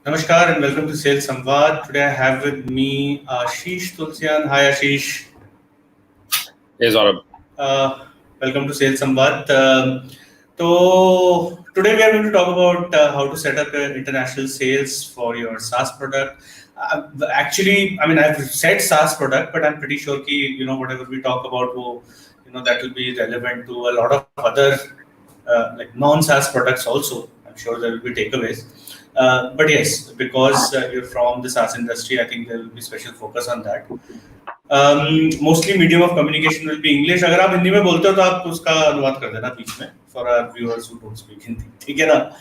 Namaskar and welcome to Sales Samvad. Today I have with me Ashish Tulsian. Hi Ashish. Hey Saurabh. Welcome to Sales Samvad. So today we are going to talk about how to set up international sales for your SaaS product. Actually, I mean I've said SaaS product, but I'm pretty sure कि whatever we talk about, that will be relevant to a lot of other like non-SaaS products also. I'm sure there will be takeaways. But yes, because you're from the SaaS industry, I think there will be special focus on that. Mostly medium of communication will be English. अगर आप हिंदी में बोलते हो तो आप उसका अनुवाद कर देना बीच में for our viewers who don't speak Hindi. ठीक है ना?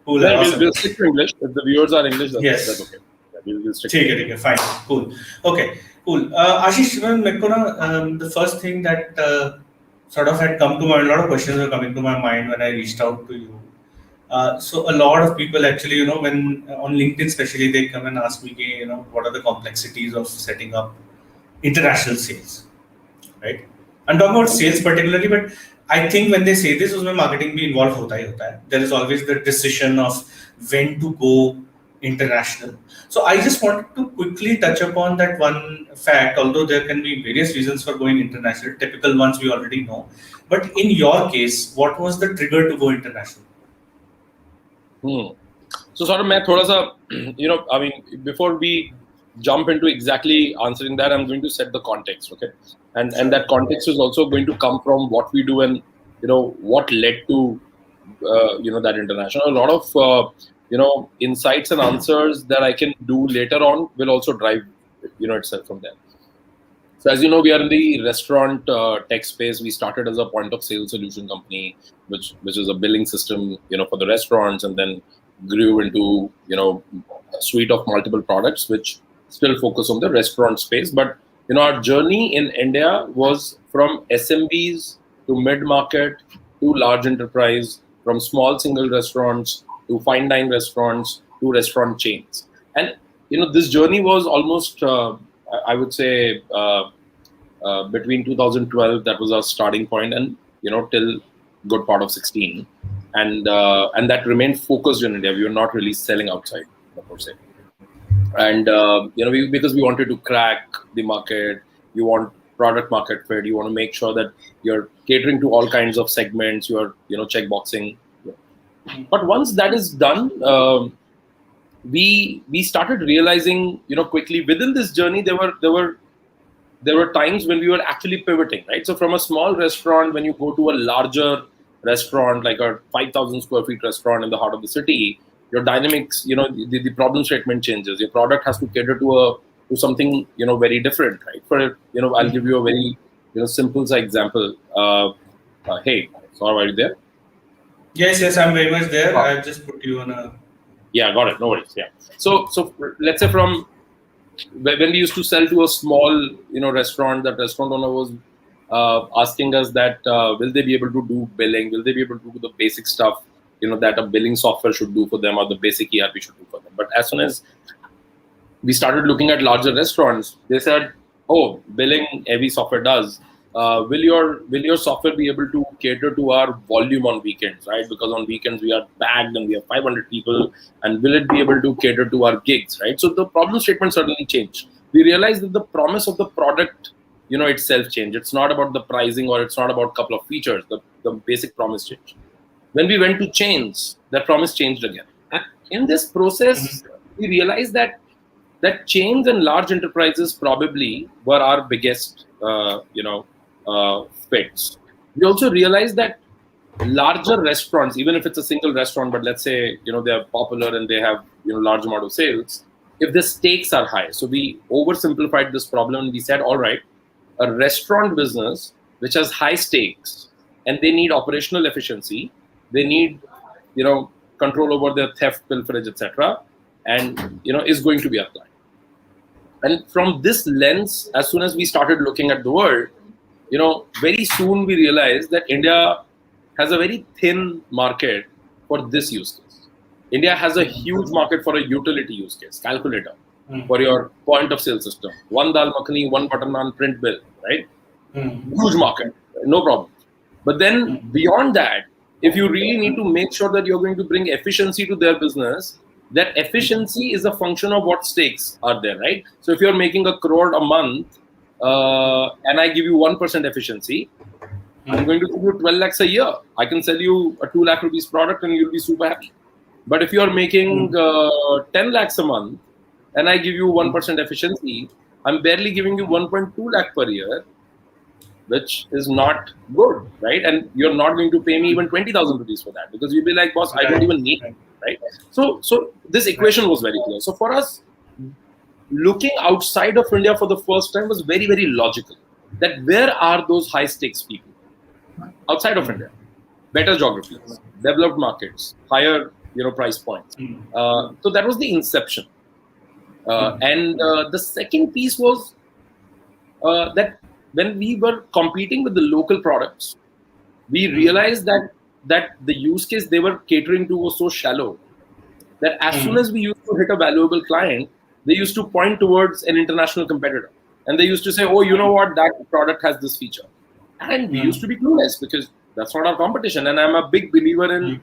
Cool. We'll stick to English. If the viewers are English, that's okay. Yeah, we'll stick. ठीक है, fine, cool. Okay, cool. Ashish, मेरे को ना the first thing that sort of had come to mind, a lot of questions were coming to my mind when I reached out to you. So a lot of people actually, when on LinkedIn especially, they come and ask me, what are the complexities of setting up international sales, right? I'm talking about sales particularly, but I think when they say this, उसमें marketing भी involved होता है. There is always the decision of when to go international. So I just wanted to quickly touch upon that one fact, although there can be various reasons for going international, typical ones we already know. But in your case, what was the trigger to go international? So sort of मैं थोड़ा सा, I mean, before we jump into exactly answering that, I'm going to set the context, okay? And that context is also going to come from what we do and, what led to, that international. A lot of, insights and answers that I can do later on will also drive, itself from there. So as you know, we are in the restaurant tech space. We started as a point of sale solution company, which is a billing system, for the restaurants, and then grew into, a suite of multiple products, which still focus on the restaurant space. But, our journey in India was from SMBs to mid-market to large enterprise, from small single restaurants to fine dine restaurants to restaurant chains. And, this journey was almost, I would say, between 2012, that was our starting point, and till good part of 16, and that remained focused in India. We were not really selling outside, per se. And because we wanted to crack the market, you want product market fit, you want to make sure that you're catering to all kinds of segments, you're checkboxing. But once that is done, we started realizing quickly within this journey there were times when we were actually pivoting, right? So from a small restaurant, when you go to a larger restaurant, like a 5,000 square feet restaurant in the heart of the city, your dynamics, the problem statement changes. Your product has to cater to something, very different, right? For, I'll give you a very, simple example. Hey, sorry, are you there? Yes, I'm very much there. I've just put you on a... Yeah, got it. No worries. Yeah. So let's say from when we used to sell to a small, restaurant, that restaurant owner was asking us that will they be able to do billing? Will they be able to do the basic stuff, that a billing software should do for them or the basic ERP should do for them? But as soon as we started looking at larger restaurants, they said, "Oh, billing every software does. Will your software be able to cater to our volume on weekends, right? Because on weekends we are bagged and we have 500 people, and will it be able to cater to our gigs, right?" So the problem statement suddenly changed. We realized that the promise of the product, itself changed. It's not about the pricing or it's not about a couple of features. The basic promise changed. When we went to chains, that promise changed again. And in this process, we realized that chains and large enterprises probably were our biggest, fits. We also realized that larger restaurants, even if it's a single restaurant, but let's say, they are popular and they have, large amount of sales, if the stakes are high. So we oversimplified this problem and we said, all right, a restaurant business which has high stakes and they need operational efficiency, they need, control over their theft, pilferage, etc., and, is going to be our client. And from this lens, as soon as we started looking at the world, very soon we realized that India has a very thin market for this use case. India has a huge market for a utility use case, calculator, for your point of sale system. One dal makhani, one butter naan, print bill, right? Huge market, no problem. But then beyond that, if you really need to make sure that you're going to bring efficiency to their business, that efficiency is a function of what stakes are there, right? So if you're making 1 crore a month and I give you 1% efficiency, I'm going to give you 12 lakhs a year. I can sell you a 2 lakh rupees product and you'll be super happy. But if you're making 10 lakhs a month and I give you 1% efficiency, I'm barely giving you 1.2 lakh per year, which is not good, right? And you're not going to pay me even 20,000 rupees for that, because you'll be like, boss, I don't even need it, right? So this equation was very clear. So for us, looking outside of India for the first time was very, very logical. That where are those high stakes people outside of India? Better geographies, developed markets, higher price points. So that was the inception. And the second piece was that when we were competing with the local products, we realized that the use case they were catering to was so shallow that as soon as we used to hit a valuable client, they used to point towards an international competitor. And they used to say, oh, you know what, that product has this feature. And we used to be clueless because that's not our competition. And I'm a big believer in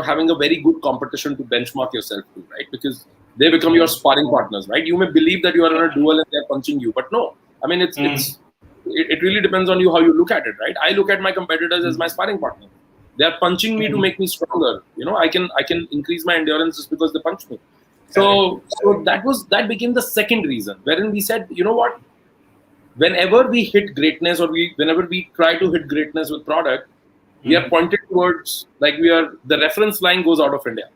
having a very good competition to benchmark yourself to, right? Because they become your sparring partners, right? You may believe that you are in a duel and they're punching you, but no. I mean, it really depends on you how you look at it, right? I look at my competitors as my sparring partner. They are punching me to make me stronger. I can increase my endurance just because they punch me. So that became the second reason, wherein we said, you know what? Whenever we hit greatness, or whenever we try to hit greatness with product, we are pointed towards, like, the reference line goes out of India.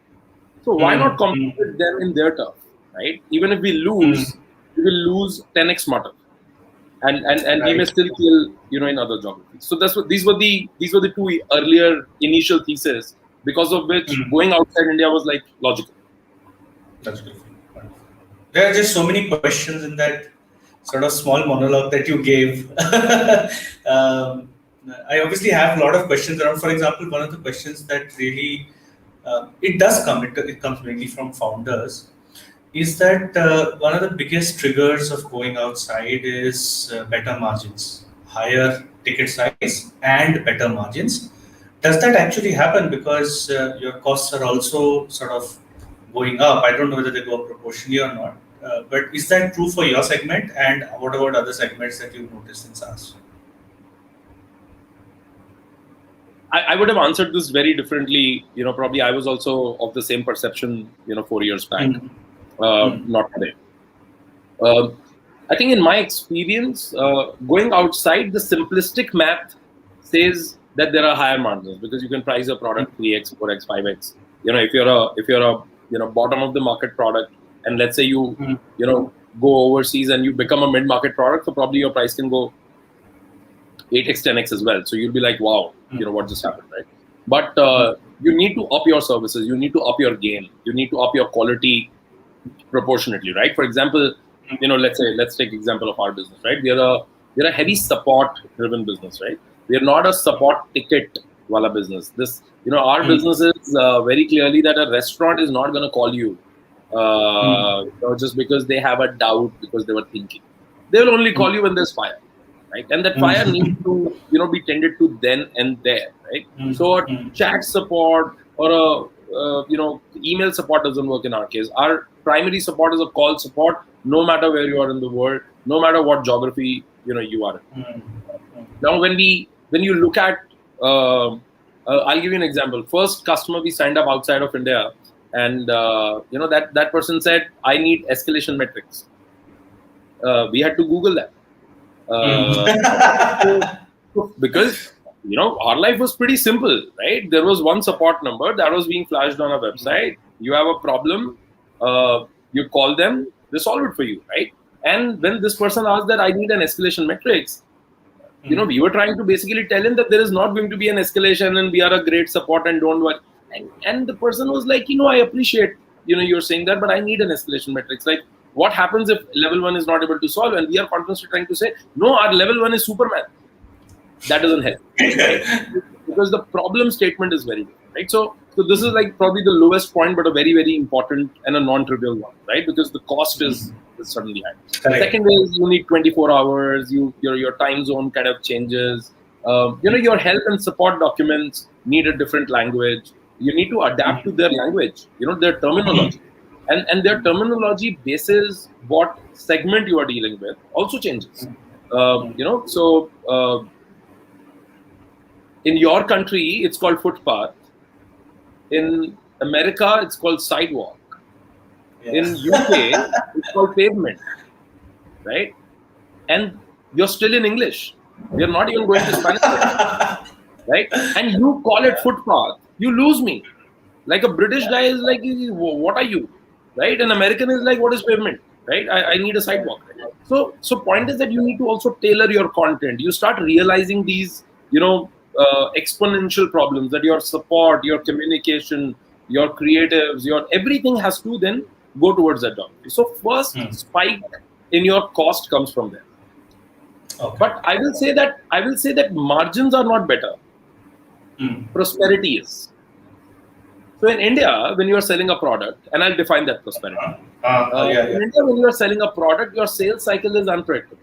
So why not compete with them in their turf, right? Even if we lose, we will lose 10x smarter, and we may still kill, in other geographies. So these were the two earlier initial theses, because of which going outside India was like logical. That's good. There are just so many questions in that sort of small monologue that you gave. I obviously have a lot of questions around. For example, one of the questions that really it comes mainly from founders, is that one of the biggest triggers of going outside is better margins, higher ticket size and better margins. Does that actually happen because your costs are also sort of going up? I don't know whether they go up proportionally or not, but is that true for your segment, and what about other segments that you've noticed in SaaS? I would have answered this very differently. Probably I was also of the same perception, 4 years back. Not today. I think in my experience, going outside, the simplistic math says that there are higher margins because you can price a product 3x, 4x, 5x. If you're a bottom of the market product, and let's say you go overseas and you become a mid market product, so probably your price can go 8x, 10x as well. So you'll be like, wow, what just happened, right? But you need to up your services, you need to up your game, you need to up your quality proportionately, right? For example, let's take example of our business, right? We're a heavy support driven business, right? We're not a support ticket wala business. This, our business is very clearly that a restaurant is not going to call you just because they have a doubt, because they were thinking. They will only call you when there's fire, right? And that fire needs to, be tended to then and there, right? So a chat support or a email support doesn't work in our case. Our primary support is a call support, no matter where you are in the world, no matter what geography you are in. Now, when you look at, I'll give you an example. First customer we signed up outside of India, and that person said, I need escalation metrics. We had to Google that. Because our life was pretty simple, right? There was one support number that was being flashed on a website. You have a problem, you call them, they solve it for you, right? And when this person asked that I need an escalation metrics, we were trying to basically tell him that there is not going to be an escalation and we are a great support and don't worry. And the person was like, I appreciate, you're saying that, but I need an escalation metrics. Like, what happens if level 1 is not able to solve? And we are constantly trying to say, no, our level 1 is Superman. That doesn't help, right? Because the problem statement is very different, right? So this is like probably the lowest point, but a very, very important and a non-trivial one, right? Because the cost is suddenly high. The second is you need 24 hours. Your time zone kind of changes. Your help and support documents need a different language. You need to adapt to their language, their terminology. And their terminology bases what segment you are dealing with also changes. In your country, it's called footpath. In America, it's called sidewalk. In UK, it's called pavement, right? And you're still in English. We're not even going to Spanish, right? And you call it footpath. You lose me. Like a British guy is like, what are you, right? An American is like, what is pavement, right? I need a sidewalk. So point is that you need to also tailor your content. You start realizing these, exponential problems that your support, your communication, your creatives, your everything has to then go towards that geography. So first spike in your cost comes from there. Okay. But I will say that margins are not better. Prosperity is. So in India, when you are selling a product, and I'll define that prosperity. In India, when you are selling a product, your sales cycle is unpredictable.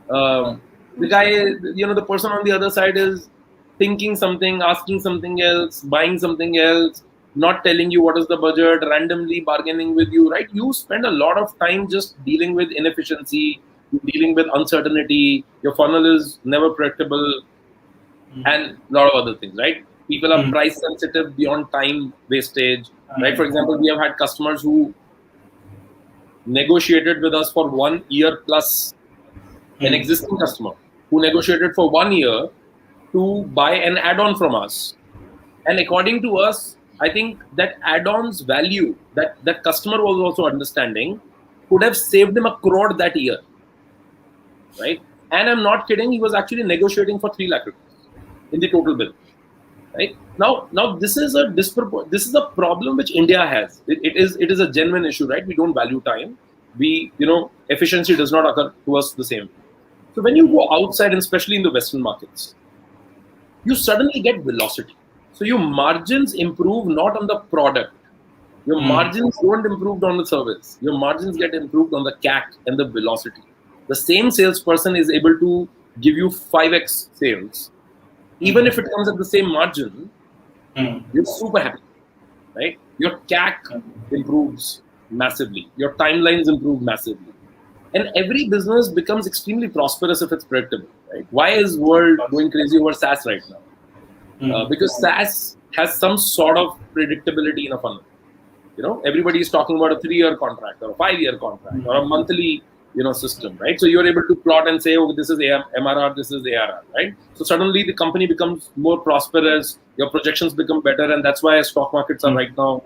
The guy, the person on the other side is thinking something, asking something else, buying something else, not telling you what is the budget, randomly bargaining with you, right? You spend a lot of time just dealing with inefficiency, dealing with uncertainty. Your funnel is never predictable, and a lot of other things, right? People are price sensitive beyond time wastage, right? For example, we have had customers who negotiated with us for 1 year plus, an existing customer who negotiated for 1 year to buy an add-on from us. And according to us, I think that add-on's value that customer was also understanding could have saved him 1 crore that year, right? And I'm not kidding, he was actually negotiating for 3 lakh rupees in the total bill. Right now, this is a problem which India has. It is a genuine issue, right? We don't value time. Efficiency does not occur to us the same. So when you go outside, and especially in the Western markets, you suddenly get velocity. So your margins improve not on the product. Your margins don't improve on the service. Your margins get improved on the CAC and the velocity. The same salesperson is able to give you 5x sales. Even if it comes at the same margin, you're super happy, right? Your CAC improves massively. Your timelines improve massively. And every business becomes extremely prosperous if it's predictable, right? Why is world going crazy over SaaS right now? Because SaaS has some sort of predictability in a funnel. Everybody is talking about a 3-year contract or a 5-year contract or a monthly system, right? So you're able to plot and say, oh, this is MRR, this is ARR, right? So suddenly the company becomes more prosperous, your projections become better, and that's why stock markets are right now,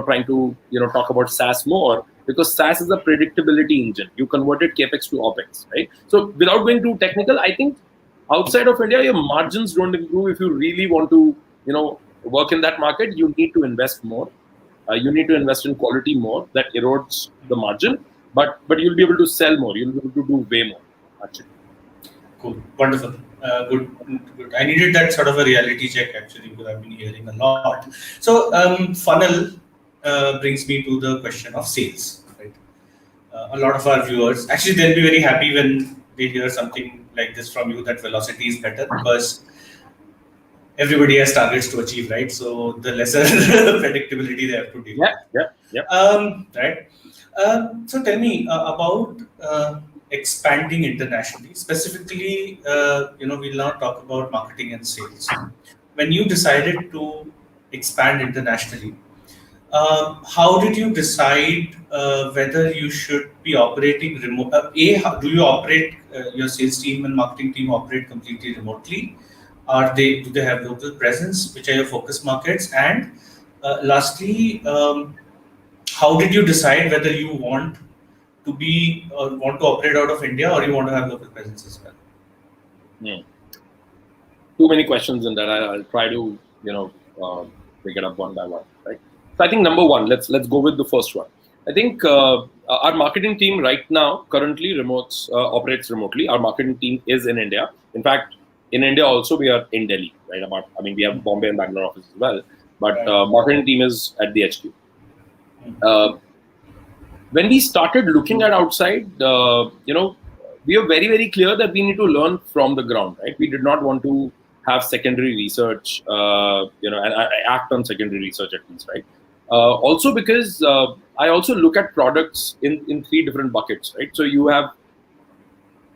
trying to, talk about SaaS more, because SaaS is a predictability engine. You converted CapEx to OpEx, right? So without going too technical, I think outside of India, your margins don't improve. If you really want to, work in that market, you need to invest more. You need to invest in quality more. That erodes the margin. But you'll be able to sell more. You'll be able to do way more, actually. Cool. Wonderful. Good. I needed that sort of a reality check, actually, because I've been hearing a lot. So funnel brings me to the question of sales. Right? A lot of our viewers, actually, they'll be very happy when they hear something like this from you, that velocity is better, because everybody has targets to achieve, right? So the lesser predictability they have to deal with. Yeah. Right. So tell me about expanding internationally. Specifically, we'll now talk about marketing and sales. When you decided to expand internationally, how did you decide whether you should be operating remote? Do you operate your sales team and marketing team operate completely remotely? Do they have local presence? Which are your focus markets? And lastly, how did you decide whether you want to operate out of India, or you want to have local presence as well? Too many questions in that. I'll try to pick it up one by one, right? So I think number one, let's go with the first one. I think our marketing team right now currently operates remotely. Our marketing team is in India. In fact, in India also we are in Delhi, right? We have Bombay and Bangalore office as well, but marketing team is at the HQ. When we started looking at outside, we were very, very clear that we need to learn from the ground, right? We did not want to have secondary research, and I act on secondary research at least, right? Also because I also look at products in three different buckets, right? So you have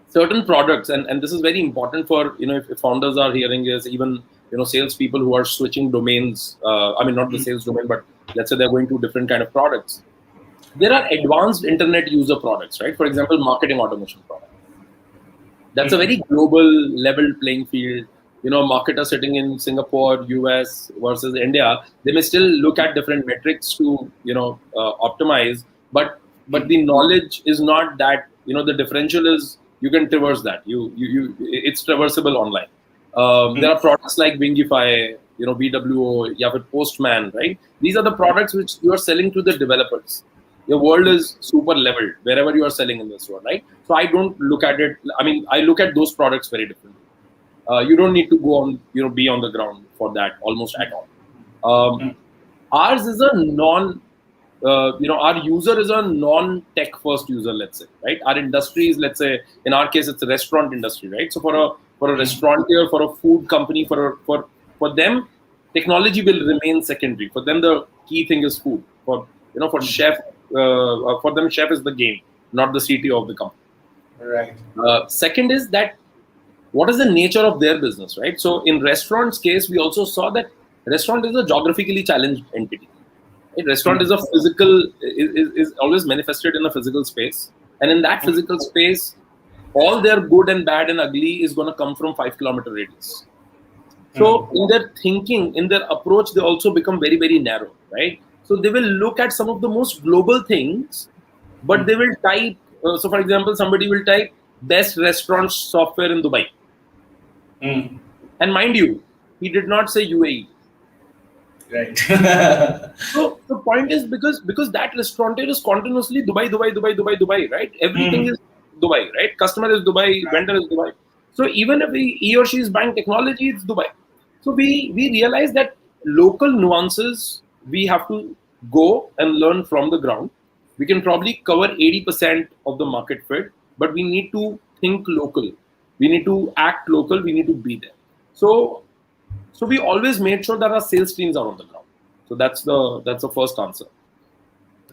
certain products, and this is very important for, if founders are hearing this, even, salespeople who are switching domains, I mean, not the sales domain, but let's say they're going to different kind of products. There are advanced internet user products, right? For example, marketing automation products. That's a very global level playing field. Marketers sitting in Singapore, US versus India, they may still look at different metrics to, optimize, but the knowledge is not that, the differential is you can traverse that. It's traversable online. There are products like Wingify, BWO, you have a Postman, right? These are the products which you are selling to the developers. Your world is super leveled wherever you are selling in this world, right? So I don't look at it. I mean, I look at those products very differently. You don't need to go on, be on the ground for that almost at all. Ours is a our user is a non-tech first user, let's say, right? Our industry is, let's say, in our case, it's a restaurant industry, right? So for a restaurateur, for a food company, for them, technology will remain secondary. For them, the key thing is food. For chef, for them, chef is the game, not the CTO of the company. Right. Second is that what is the nature of their business, right? So in restaurants case, we also saw that restaurant is a geographically challenged entity. Right? Restaurant is a physical, is always manifested in a physical space. And in that physical space, all their good and bad and ugly is going to come from 5-kilometer radius. So in their thinking, in their approach, they also become very, very narrow, right? So they will look at some of the most global things, but they will type, so for example, somebody will type best restaurant software in Dubai. And mind you, he did not say UAE. Right. So the point is because that restaurateur is continuously Dubai, right? Everything is Dubai, right? Customer is Dubai, vendor is Dubai. So even if he or she is buying technology, it's Dubai. So we realize that local nuances we have to go and learn from the ground. We can probably cover 80% of the market fit, but we need to think local. We need to act local. We need to be there. So we always made sure that our sales teams are on the ground. So that's the first answer.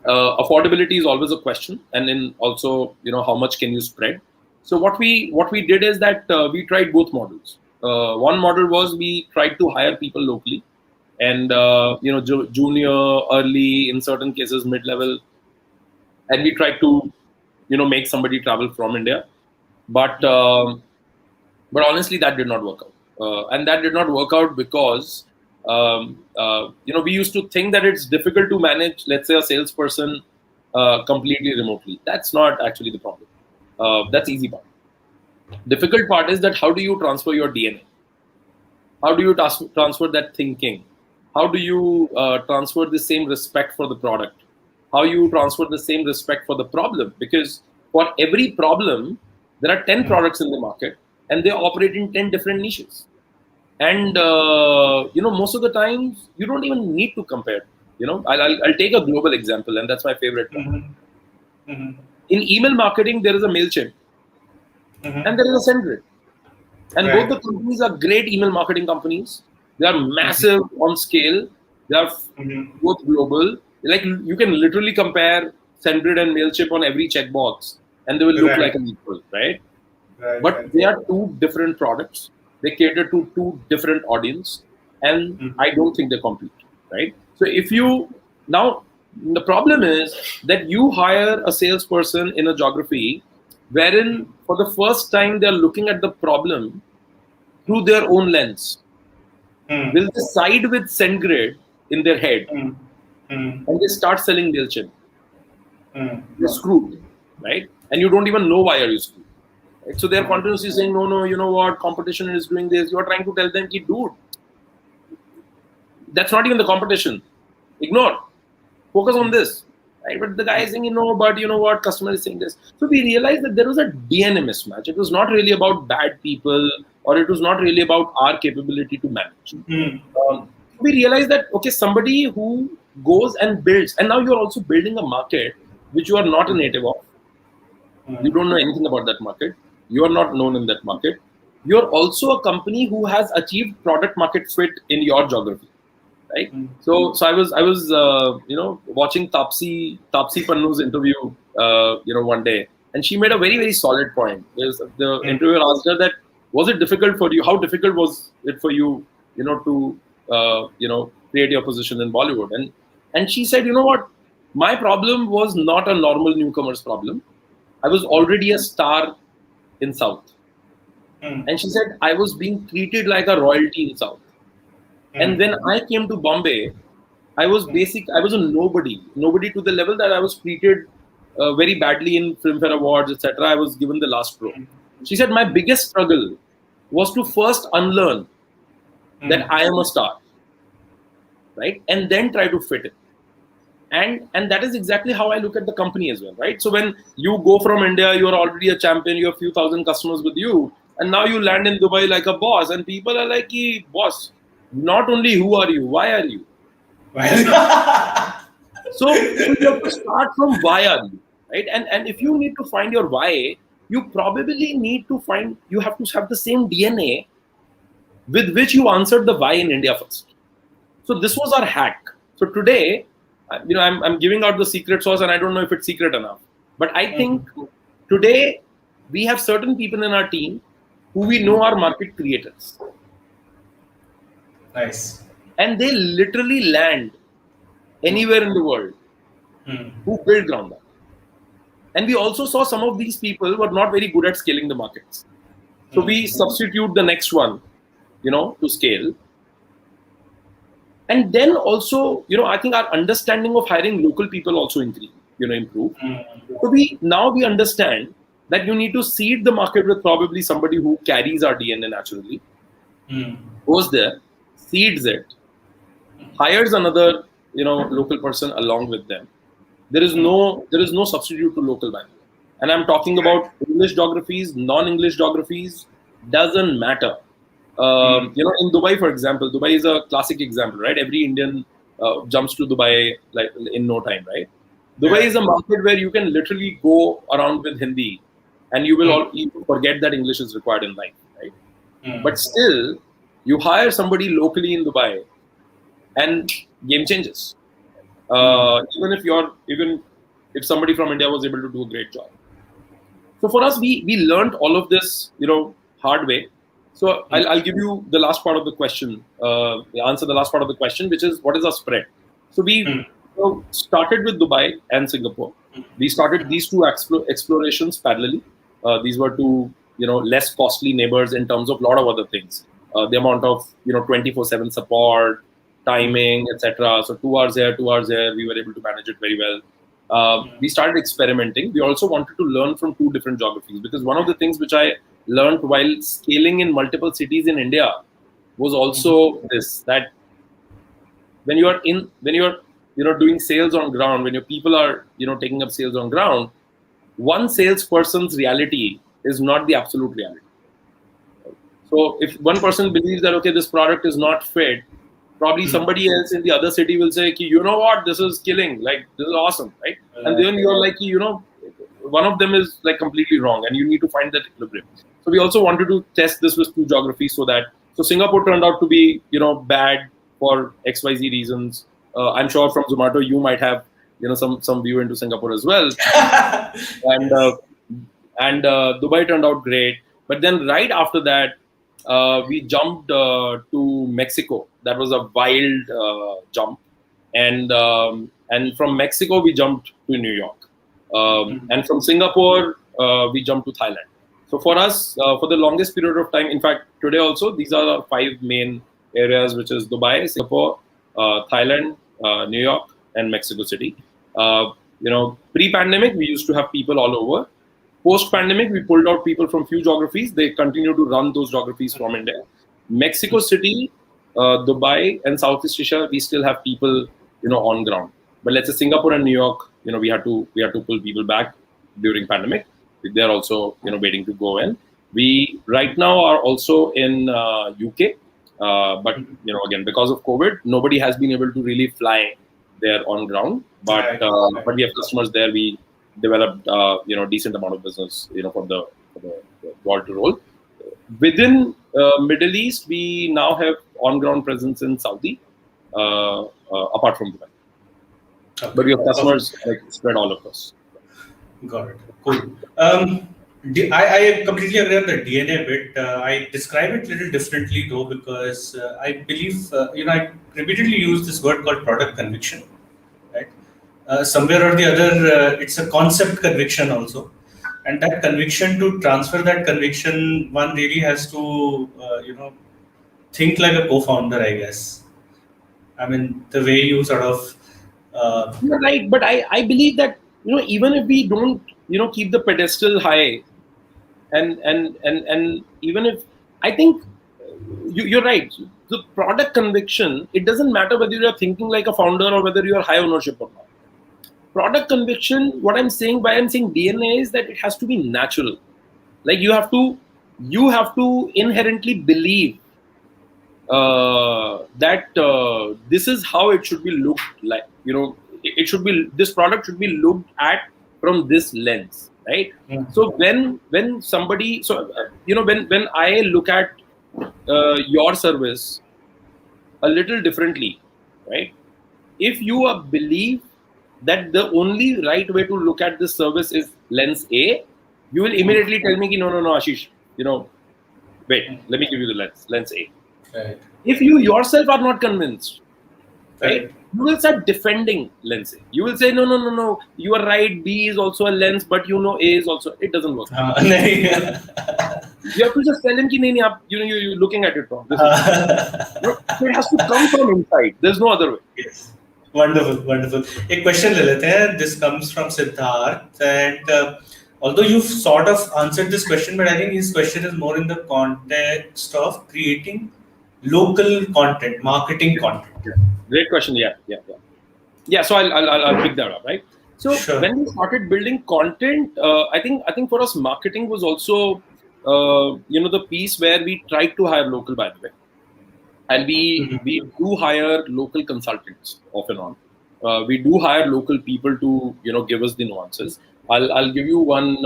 Affordability is always a question, and then also how much can you spread. So what we did is that we tried both models. One model was we tried to hire people locally, and junior, early, in certain cases mid-level, and we tried to make somebody travel from India, but honestly that did not work out. And that did not work out because we used to think that it's difficult to manage, let's say, a salesperson completely remotely. That's not actually the problem. That's easy part. Difficult part is that how do you transfer your DNA? How do you transfer that thinking? How do you transfer the same respect for the product? How you transfer the same respect for the problem? Because for every problem, there are 10 products in the market, and they operate in 10 different niches. And most of the times you don't even need to compare. I'll take a global example, and that's my favorite one. In email marketing, there is a MailChimp, and there is a SendGrid, and both the companies are great email marketing companies. They are massive on scale. They are both global. Like you can literally compare SendGrid and MailChimp on every checkbox, and they will look like an equal, right? But they are two different products. They cater to two different audience, and I don't think they compete, right? So now the problem is that you hire a salesperson in a geography wherein for the first time they're looking at the problem through their own lens. Will they side with SendGrid in their head and they start selling MailChimp? You're screwed, right? And you don't even know why are you screwed. Right? So they're continuously saying, no, you know what, competition is doing this. You're trying to tell them, dude, that's not even the competition. Ignore. Focus on this. Right? But the guy is saying, but you know what, customer is saying this. So we realized that there was a DNA mismatch. It was not really about bad people, or it was not really about our capability to manage. We realized that, okay, somebody who goes and builds, and now you're also building a market which you are not a native of. You don't know anything about that market. You are not known in that market. you're also a company who has achieved product market fit in your geography, right? So I was watching Tapsi Pannu's interview one day, and she made a very solid point. The interviewer asked her that, was it difficult for you? How difficult was it for you, to create your position in Bollywood? And she said, you know what, my problem was not a normal newcomer's problem. I was already a star in South. And she said, I was being treated like a royalty in South. And when I came to Bombay, I was a nobody to the level that I was treated very badly in Filmfare Awards, etc. I was given the last row. She said, my biggest struggle was to first unlearn that I am a star, right? And then try to fit in. And that is exactly how I look at the company as well, right? So when you go from India, you are already a champion, you have a few thousand customers with you, and now you land in Dubai like a boss, and people are like, boss, not only who are you, why are you? So you have to start from why are you, right? And if you need to find your why, you probably you have to have the same DNA with which you answered the why in India first. So this was our hack. So today, I'm giving out the secret sauce, and I don't know if it's secret enough, but I think today we have certain people in our team who we know are market creators. Nice. And they literally land anywhere in the world who build ground up. And we also saw some of these people were not very good at scaling the markets. So we substitute the next one, to scale. And then also, I think our understanding of hiring local people also improve. So we understand that you need to seed the market with probably somebody who carries our DNA naturally, goes there, seeds it, hires another, local person along with them. There is no substitute to local value. And I'm talking about English geographies, non-English geographies, doesn't matter. In Dubai, for example, Dubai is a classic example, right? Every Indian jumps to Dubai like in no time, right? Dubai is a market where you can literally go around with Hindi, and you will forget that English is required in life, right? But still, you hire somebody locally in Dubai, and game changes. Even if somebody from India was able to do a great job. So for us, we learned all of this, hard way. So I'll give you the last part of the question, answer the last part of the question, which is, what is our spread? So we started with Dubai and Singapore. We started these two explorations parallelly. These were two, less costly neighbors in terms of a lot of other things. The amount of, 24/7 support, timing, etc. So 2 hours here, 2 hours there, we were able to manage it very well. We started experimenting. We also wanted to learn from two different geographies, because one of the things which I learned while scaling in multiple cities in India was also this, that when you're doing sales on ground, when your people are taking up sales on ground, one salesperson's reality is not the absolute reality. So if one person believes that, okay, this product is not fit, probably somebody else in the other city will say, you know what, this is killing, like this is awesome, right? And then you're like, one of them is like completely wrong, and you need to find that equilibrium. So we also wanted to test this with two geographies, so Singapore turned out to be bad for XYZ reasons. I'm sure from Zomato you might have some view into Singapore as well. and Dubai turned out great, but then right after that we jumped to Mexico. That was a wild jump, and from Mexico we jumped to New York. And from Singapore, we jumped to Thailand. So for us, for the longest period of time, in fact, today also, these are our 5 main areas, which is Dubai, Singapore, Thailand, New York, and Mexico City. Pre-pandemic, we used to have people all over. Post-pandemic, we pulled out people from few geographies. They continue to run those geographies from India. Mexico City, Dubai, and Southeast Asia, we still have people, on ground. But let's say Singapore and New York, we had to pull people back during pandemic. They're also waiting to go in. We right now are also in UK, but again, because of COVID, nobody has been able to really fly there on ground. But we have customers there. We developed decent amount of business for the wall to roll. within Middle East, we now have on-ground presence in Saudi, apart from Dubai. Okay. But we have customers like spread all across. Got it. Cool. I completely agree on the DNA bit. I describe it a little differently though, because I believe, I repeatedly use this word called product conviction, right? Somewhere or the other, it's a concept conviction also. And that conviction, to transfer that conviction, one really has to, think like a co-founder, I guess. I mean, the way you sort of, You're right, but I believe that even if we don't keep the pedestal high, and even if I think you're right, the product conviction, it doesn't matter whether you're thinking like a founder or whether you're high ownership or not. Product conviction, what I'm saying DNA is that it has to be natural. Like you have to inherently believe that this is how it should be looked like. It should be, this product should be looked at from this lens, right? So when somebody, when I look at your service a little differently, right? If you believe that the only right way to look at this service is lens A, you will immediately tell me, no, Ashish, wait, let me give you the lens A. right. If you yourself are not convinced, right, Right. you will start defending lens A. You will say, no, you are right, B is also a lens, but A is also, it doesn't work. You have to just tell him, you're looking at it wrong. So it has to come from inside. There's no other way. Yes. Wonderful. A question ले लेते हैं. This comes from Siddharth, and although you've sort of answered this question, but I think his question is more in the context of creating local content, marketing content. Yeah. Great question. Yeah. So I'll pick that up, right? So Sure. When we started building content, I think for us marketing was also the piece where we tried to hire local, by the way, and we do hire local consultants off and on. We do hire local people to give us the nuances. I'll give you one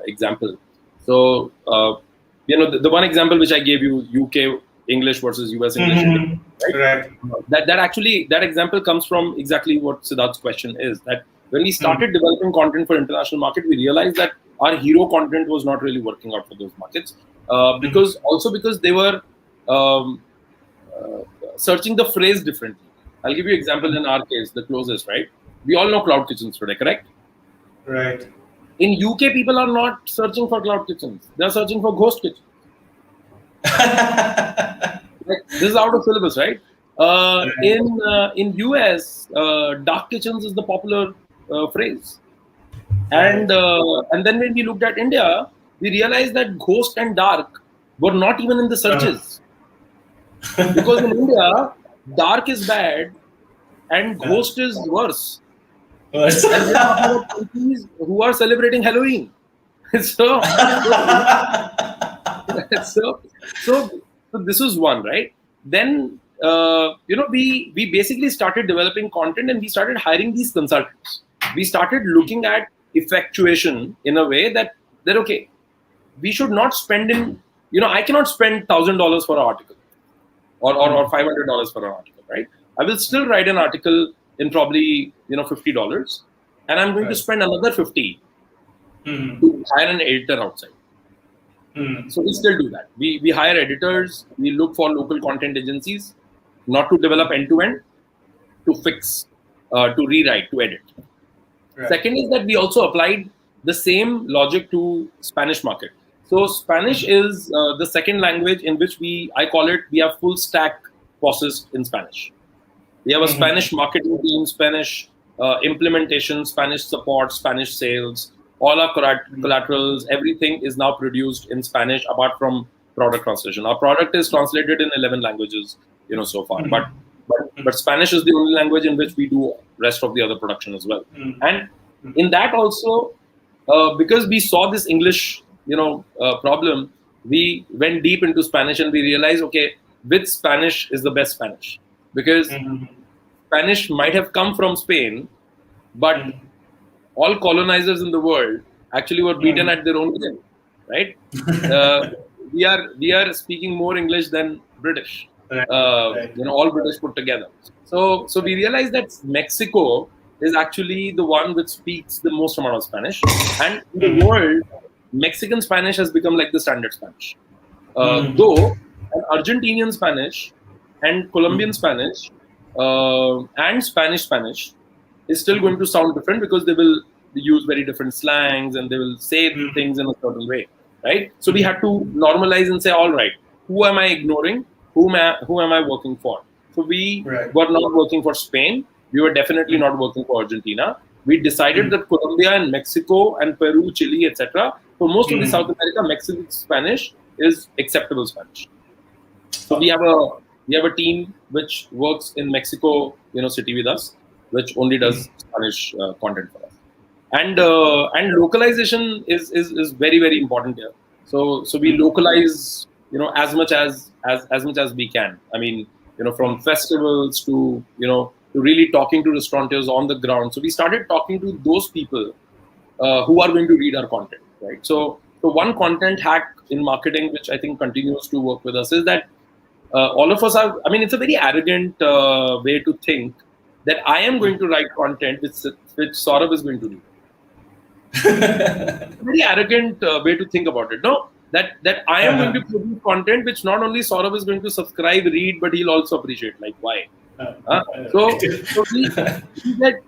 example. So the one example which I gave you, UK English versus US English, right? That example comes from exactly what Siddharth's question is, that when we started developing content for international market, we realized that our hero content was not really working out for those markets, because they were searching the phrase differently. I'll give you an example in our case, the closest, right? We all know cloud kitchens today, correct? Right. In UK, people are not searching for cloud kitchens. They're searching for ghost kitchens. This is out of syllabus, right? In US, dark kitchens is the popular phrase. And then when we looked at India, we realized that ghost and dark were not even in the searches. Because in India, dark is bad and ghost is worse. And there are countries who are celebrating Halloween. So this is one, right? Then we basically started developing content, and we started hiring these consultants. We started looking at effectuation in a way that okay, we should not spend I cannot spend $1,000 for an article or $500 for an article, right? I will still write an article in probably $50, and I'm going to spend another $50 to hire an editor outside. So we still do that. We hire editors. We look for local content agencies, not to develop end-to-end, to fix, to rewrite, to edit. Right. Second is that we also applied the same logic to Spanish market. So Spanish is the second language in which we have full stack POSist in Spanish. We have a Spanish marketing team, Spanish implementation, Spanish support, Spanish sales. All our collaterals, everything is now produced in Spanish, apart from product translation. Our product is translated in 11 languages, so far. But Spanish is the only language in which we do rest of the other production as well. And in that also, because we saw this English, problem, we went deep into Spanish, and we realized, okay, which Spanish is the best Spanish? Because Spanish might have come from Spain, but all colonizers in the world actually were beaten at their own game. right? Uh, we are speaking more English than British. Right. Right. All British put together. So we realized that Mexico is actually the one which speaks the most amount of Spanish, and in the world, Mexican Spanish has become like the standard Spanish. Though an Argentinian Spanish and Colombian Spanish and Spanish is still going to sound different because they will use very different slangs and they will say things in a certain way, right? So we had to normalize and say, all right, who am I ignoring? Who am I working for? So we were not working for Spain. We were definitely not working for Argentina. We decided that Colombia and Mexico and Peru, Chile, etc. For most of the South America, Mexican Spanish is acceptable Spanish. So we have a team which works in Mexico, city with us, which only does Spanish content for us. And localization is very, very important here. So we localize as much as we can. I mean, from festivals to to really talking to restaurateurs on the ground. So we started talking to those people who are going to read our content, right? So one content hack in marketing, which I think continues to work with us, is that all of us are. I mean, it's a very arrogant way to think that I am going to write content which Saurabh is going to read. Very arrogant way to think about it. No, that I am going to produce content which not only Saurabh is going to subscribe, read, but he'll also appreciate. Like, why? So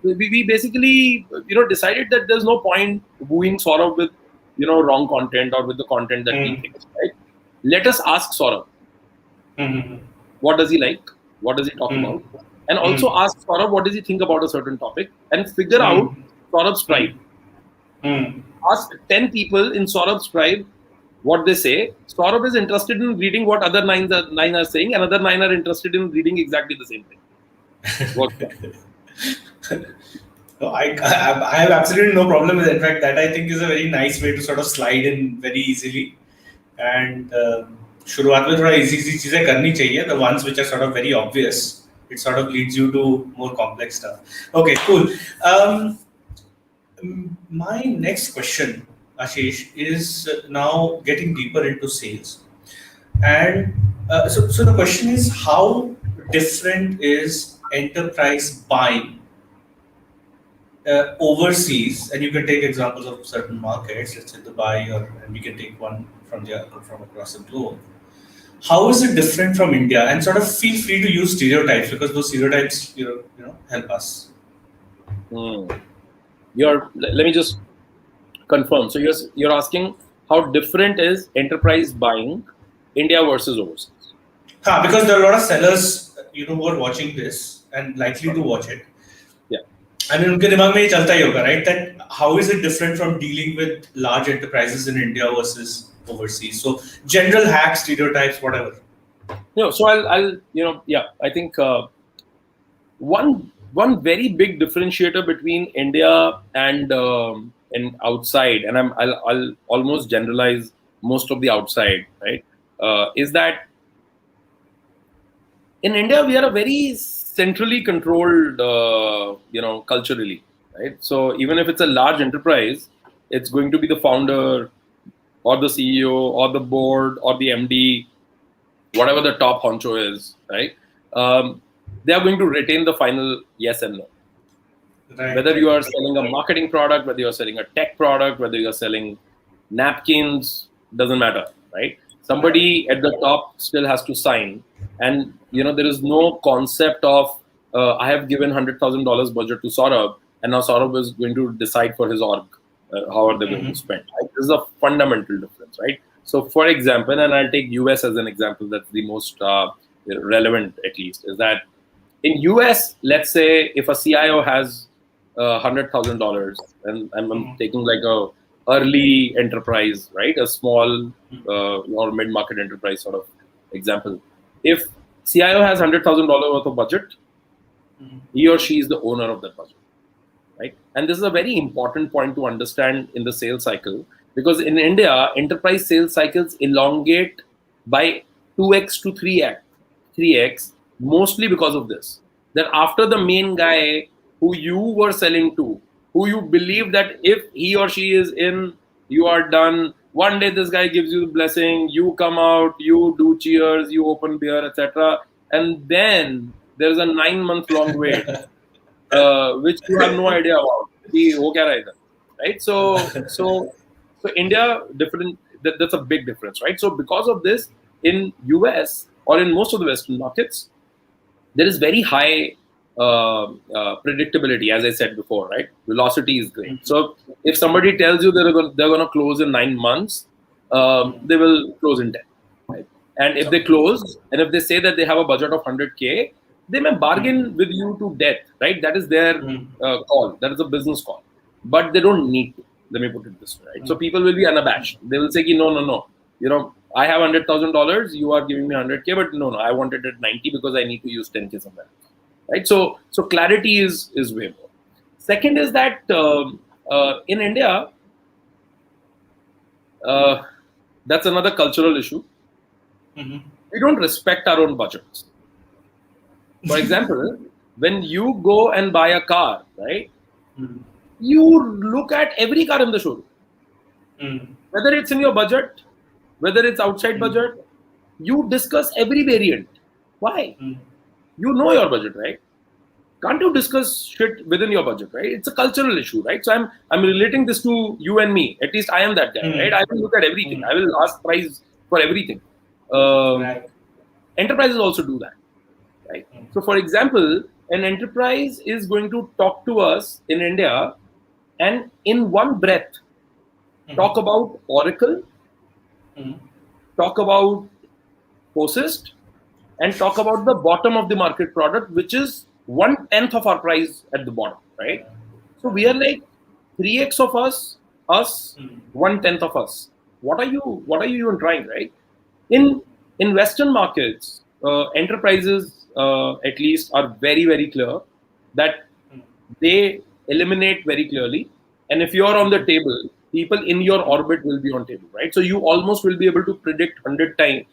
we basically decided that there's no point wooing Saurabh with wrong content or with the content that we think is right. Let us ask Saurabh. What does he like? What does he talk about? And also ask Saurabh what does he think about a certain topic, and figure out Saurabh's tribe. Ask 10 people in Saurabh's tribe what they say. Saurabh is interested in reading what other nine are saying, and other 9 are interested in reading exactly the same thing. No, I have absolutely no problem with it. In fact, that I think is a very nice way to sort of slide in very easily. And शुरुआत में थोड़ा easy चीजें करनी चाहिए. The ones which are sort of very obvious, it sort of leads you to more complex stuff. Okay, cool. My next question, Ashish, is now getting deeper into sales. And so the question is, how different is enterprise buying overseas? And you can take examples of certain markets, let's say Dubai, and we can take one from across the globe. How is it different from India? And sort of feel free to use stereotypes, because those stereotypes help us. Let me just confirm. So you're asking how different is enterprise buying India versus overseas? Because there are a lot of sellers who are watching this and likely to watch it. Yeah. I mean, unke dimag mein ye chalta hi hoga, right? That how is it different from dealing with large enterprises in India versus overseas? So general hacks, stereotypes, whatever. So I'll I think one very big differentiator between India and outside, and I'll almost generalize most of the outside, right? Is that in India we are a very centrally controlled, culturally, right? So even if it's a large enterprise, it's going to be the founder or the CEO or the board or the MD, whatever the top honcho is, right? They are going to retain the final yes and no. Right. Whether you are selling a marketing product, whether you are selling a tech product, whether you are selling napkins, doesn't matter, right? Somebody at the top still has to sign, and there is no concept of I have given $100,000 budget to Saurabh, and now Saurabh is going to decide for his org how are they going to spend. Right? This is a fundamental difference, right? So, for example, and I'll take US as an example that's the most relevant, at least, is that in US, let's say if a CIO has $100,000, and I'm taking like a early enterprise, right? A small or mid-market enterprise sort of example. If CIO has $100,000 worth of budget, he or she is the owner of that budget, right? And this is a very important point to understand in the sales cycle, because in India, enterprise sales cycles elongate by 2x to 3x, mostly because of this. That after the main guy who you were selling to, who you believe that if he or she is in, you are done, One day this guy gives you the blessing, you come out, you do cheers, you open beer, etc. And then there's a 9-month long wait, which you have no idea about. कि हो क्या रहा है इधर, right? So India different. That's a big difference, right? So because of this, in US or in most of the Western markets, there is very high predictability, as I said before, right? Velocity is great. So if somebody tells you they're going to close in 9 months, they will close in 10. Right? And if they close, and if they say that they have a budget of 100K, they may bargain with you to death, right? That is their call. That is a business call. But they don't need to. Let me put it this way, right? So people will be unabashed. They will say, no. I have $100,000. You are giving me 100K, but no, I want it at 90 because I need to use 10K somewhere, right? So clarity is way more. Second is that in India, that's another cultural issue. We don't respect our own budgets. For example, when you go and buy a car, right? You look at every car in the showroom, whether it's in your budget, whether it's outside budget, you discuss every variant. Why? You know your budget, right? Can't you discuss shit within your budget, right? It's a cultural issue, right? So I'm relating this to you and me. At least I am that guy, right? I will look at everything. I will ask price for everything. Enterprises also do that, right? So for example, an enterprise is going to talk to us in India and in one breath talk about Oracle, talk about POSist, and talk about the bottom of the market product, which is 1/10 of our price at the bottom, right? So we are like 3x of us, 1/10 of us. What are you even trying, right? In Western markets, enterprises at least are very, very clear that they eliminate very clearly. And if you're on the table, people in your orbit will be on table, right? So you almost will be able to predict 100%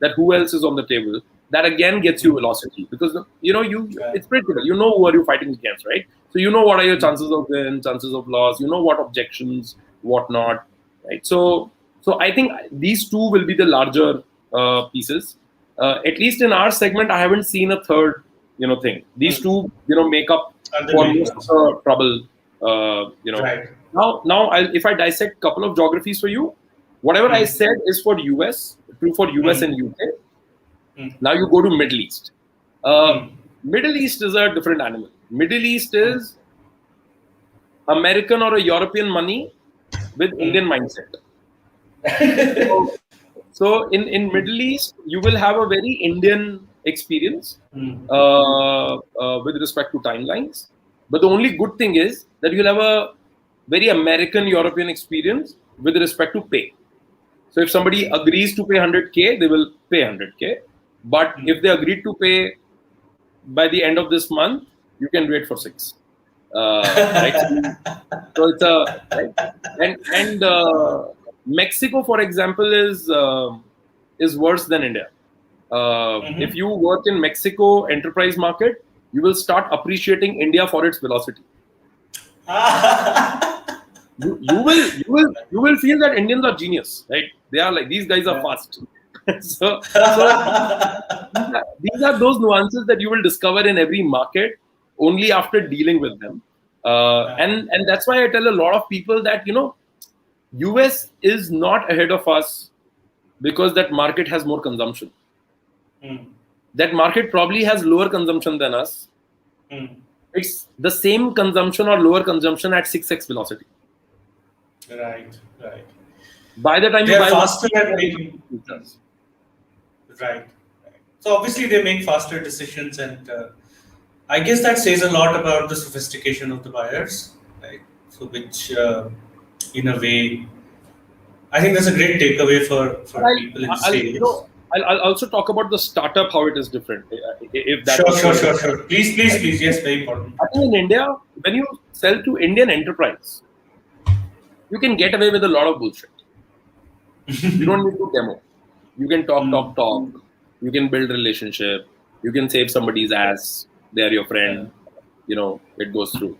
that who else is on the table. That again gets you velocity because it's predictable. You know who are you fighting against, right? So you know what are your chances of win, chances of loss. You know what objections, what not, right? So I think these two will be the larger pieces. At least in our segment, I haven't seen a third, thing. These two, make up for most of the trouble. Right. Now, if I dissect a couple of geographies for you, whatever I said is for US, true for US and UK. Now you go to Middle East. Middle East is a different animal. Middle East is American or a European money with Indian mindset. So in Middle East, you will have a very Indian experience with respect to timelines. But the only good thing is that you'll have a very American European experience with respect to pay. So if somebody agrees to pay 100K, they will pay 100K. But if they agreed to pay by the end of this month, you can wait for 6. Right? So it's right? and Mexico, for example, is worse than India. If you work in Mexico enterprise market, you will start appreciating India for its velocity. You will feel that Indians are genius, right? They are like, these guys are fast. so these are those nuances that you will discover in every market only after dealing with them. And that's why I tell a lot of people that, US is not ahead of us because that market has more consumption. That market probably has lower consumption than us. It's the same consumption or lower consumption at 6x velocity. Right. By the time they you are buy faster at making. Right. So obviously they make faster decisions, and I guess that says a lot about the sophistication of the buyers, right? So which, in a way, I think that's a great takeaway for people in sales. I'll also talk about the startup, how it is different. If that Sure. Please. Yes, very important. I think in India, when you sell to Indian enterprise, you can get away with a lot of bullshit. You don't need to demo. You can talk. You can build relationship. You can save somebody's ass. They're your friend. It goes through.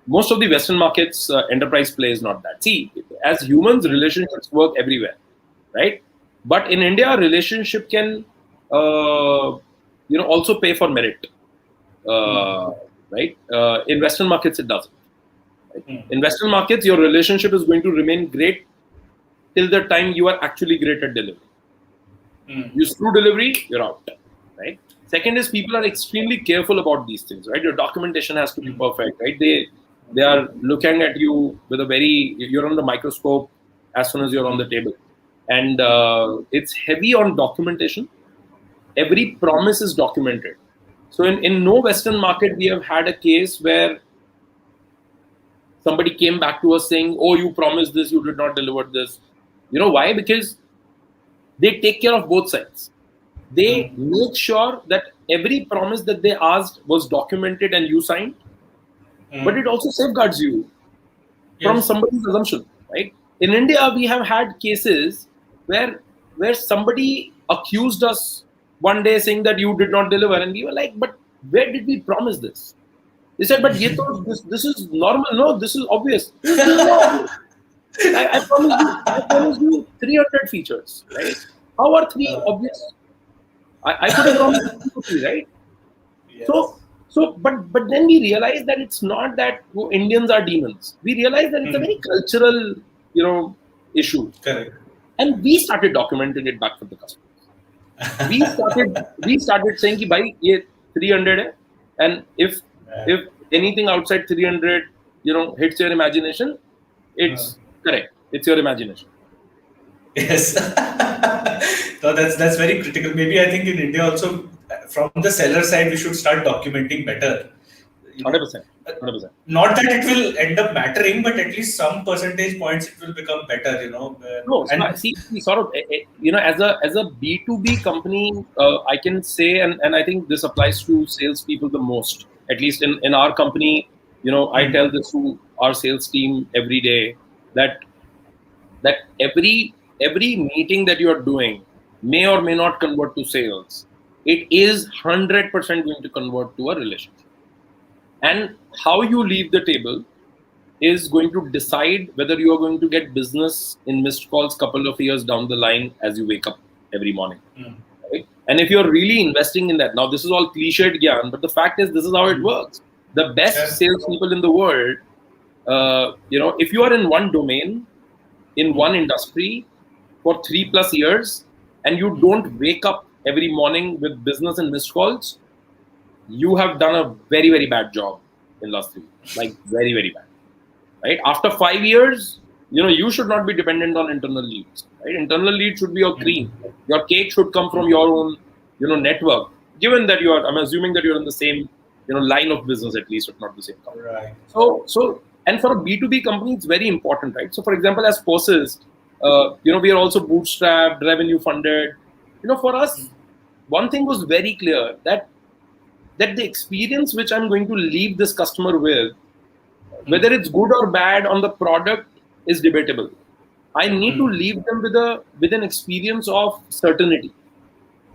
most of the Western markets, enterprise play is not that. See, as humans, relationships work everywhere, right? But in India, relationship can, also pay for merit, right? In Western markets, it doesn't. Right? In Western markets, your relationship is going to remain great till the time you are actually great at delivery. You screw delivery, you're out, right? Second is people are extremely careful about these things, right? Your documentation has to be perfect, right? They are looking at you with you're on the microscope as soon as you're on the table. And it's heavy on documentation. Every promise is documented. So in no Western market, we have had a case where somebody came back to us saying, oh, you promised this, you did not deliver this. You know why? Because they take care of both sides. They make sure that every promise that they asked was documented and you signed, but it also safeguards you from somebody's assumption, right? In India, we have had cases where somebody accused us one day saying that you did not deliver, and we were like, but where did we promise this? They said, but this is normal. No, this is obvious. I promised you 300 features, right? How are 3 obvious? I could have promised 2, right? Yes. But then we realized that it's not that Indians are demons. We realized that it's a very cultural, issue. Correct. And we started documenting it back for the customers. We started saying ki bhai ye 300 hai, and if anything outside 300 hits your imagination, it's correct. It's your imagination. Yes. So that's very critical. Maybe I think in India also, from the seller side, we should start documenting better. 100%. Not that it will end up mattering, but at least some percentage points it will become better. No, and see, sort of, as a B2B company, I can say, and I think this applies to salespeople the most. At least in our company, I tell this to our sales team every day that every meeting that you are doing may or may not convert to sales. It is 100% going to convert to a relationship. And how you leave the table is going to decide whether you are going to get business in missed calls couple of years down the line as you wake up every morning. Right? And if you're really investing in that, now this is all cliched gyan, but the fact is this is how it works. The best salespeople in the world, if you are in one domain, in one industry for 3+ years, and you don't wake up every morning with business and missed calls, you have done a very, very bad job in last 3 years. Like very, very bad. Right? After 5 years, you should not be dependent on internal leads. Right? Internal leads should be your cream. Your cake should come from your own, network. Given that I'm assuming that you're in the same, line of business at least, if not the same company. Right. So, and for a B2B company, it's very important, right? So, for example, as POSist, we are also bootstrapped, revenue funded. For us, one thing was very clear that the experience which I'm going to leave this customer with, whether it's good or bad on the product, is debatable. I need to leave them with an experience of certainty,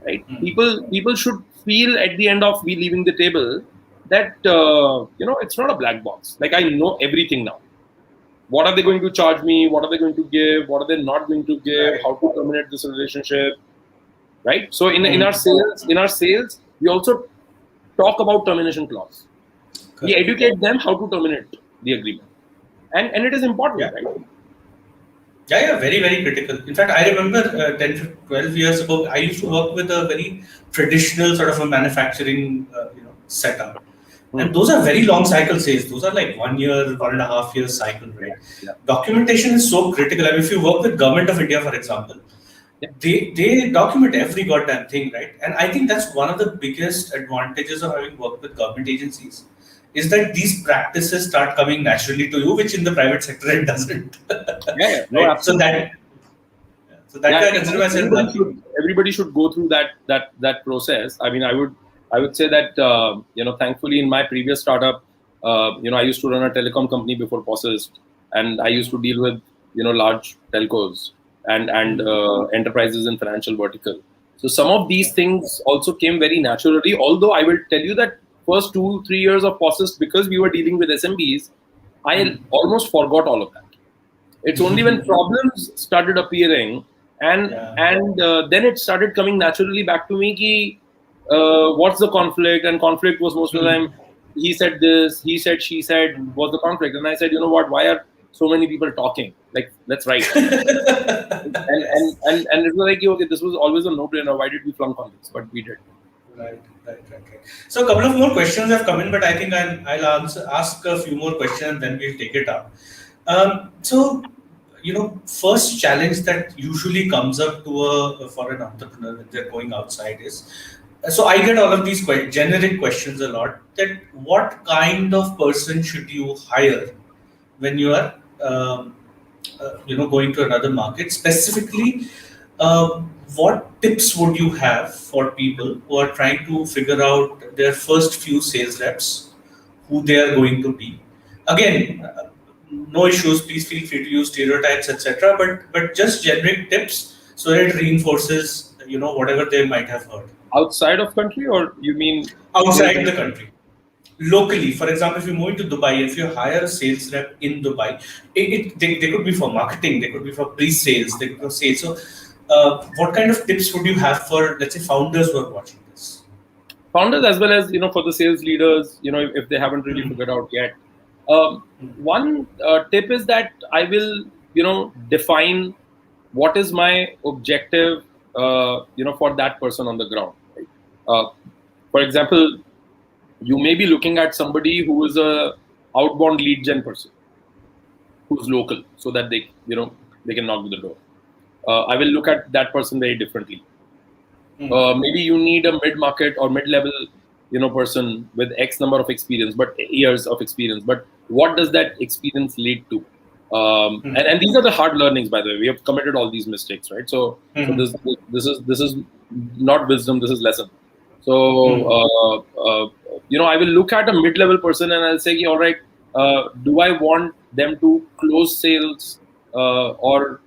right? People should feel at the end of me leaving the table that it's not a black box. Like I know everything now. What are they going to charge me? What are they going to give? What are they not going to give? Right. How to terminate this relationship? Right. So in our sales, we also talk about termination clause. Correct. We educate them how to terminate the agreement, and it is important, right? Yeah, very, very critical. In fact, I remember 10, 12 years ago, I used to work with a very traditional sort of a manufacturing setup. And those are very long cycle sales. Those are like 1 year, 1.5 year cycle, right? Yeah. Documentation is so critical. I mean, if you work with Government of India, for example, they document every goddamn thing, right? And I think that's one of the biggest advantages of having worked with government agencies, is that these practices start coming naturally to you, which in the private sector it doesn't. Right? So that I consider myself lucky. Everybody should go through that process. I mean, I would say that thankfully in my previous startup, I used to run a telecom company before POSist, and I used to deal with large telcos and enterprises in financial vertical. So some of these things also came very naturally. Although I will tell you that first 2-3 years of POSist, because we were dealing with SMBs, I almost forgot all of that. It's only when problems started appearing, and then it started coming naturally back to me. Ki, what's the conflict? And conflict was most of the time, he said this, he said, she said, was the conflict. And I said, you know what? Why are so many people talking? Like, let's write. and it was like, okay, this was always a no-brainer. Why did we flunk on this? But we did. Right. So a couple of more questions have come in, but I think I'll ask a few more questions and then we'll take it up. So, first challenge that usually comes up for an entrepreneur when they're going outside is, so I get all of these generic questions a lot, that what kind of person should you hire when you are, going to another market? Specifically, what tips would you have for people who are trying to figure out their first few sales reps, who they are going to be? Again, no issues. Please feel free to use stereotypes, etc. But just generic tips so that it reinforces, whatever they might have heard. Outside of country, or you mean outside the country? Locally, for example, if you move to Dubai, if you hire a sales rep in Dubai, they could be for marketing, they could be for pre-sales, they could be for sales. So, what kind of tips would you have for, let's say, founders who are watching this? Founders, as well as for the sales leaders, if they haven't really figured out yet. One tip is that I will, define what is my objective, for that person on the ground. Right? For example, you may be looking at somebody who is a outbound lead gen person, who's local, so that they can knock on the door. I will look at that person very differently. Maybe you need a mid-market or mid-level, person with X number of experience, but years of experience. But what does that experience lead to? And these are the hard learnings, by the way. We have committed all these mistakes, right? So this is not wisdom. This is lesson. So I will look at a mid-level person and I'll say, all right, do I want them to close sales or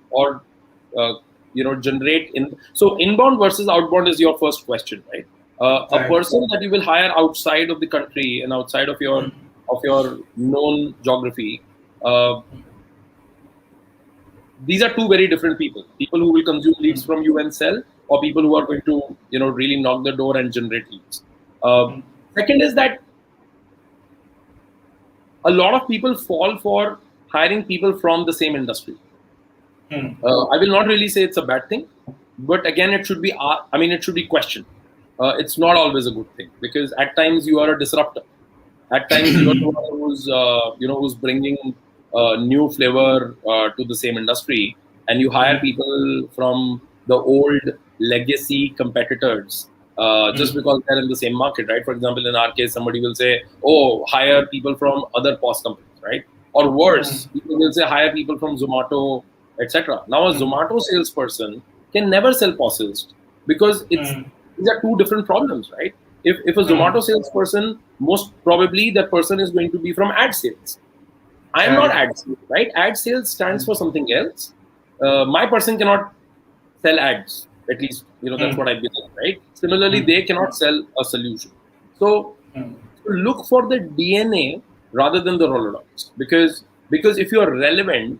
generate in? So inbound versus outbound is your first question, right? A person that you will hire outside of the country and outside of your known geography. These are two very different people. People who will consume leads from you and sell, or people who are going to, really knock the door and generate leads. Second is that a lot of people fall for hiring people from the same industry. I will not really say it's a bad thing, but again, it should be, it should be questioned. It's not always a good thing, because at times you are a disruptor. At times you are the one who's bringing new flavor to the same industry, and you hire people from the old legacy competitors just because they're in the same market, right? For example, in our case, somebody will say, "Oh, hire people from other POS companies," right? Or worse, people will say, "Hire people from Zomato, etc." Now, a Zomato salesperson can never sell POSist, because these are two different problems, right? If a Zomato salesperson, most probably that person is going to be from ad sales. I am not ad sales, right? Ad sales stands for something else. My person cannot sell ads. At least, that's what I believe, right? Similarly, they cannot sell a solution. So look for the DNA rather than the Rolodex, because if you are relevant,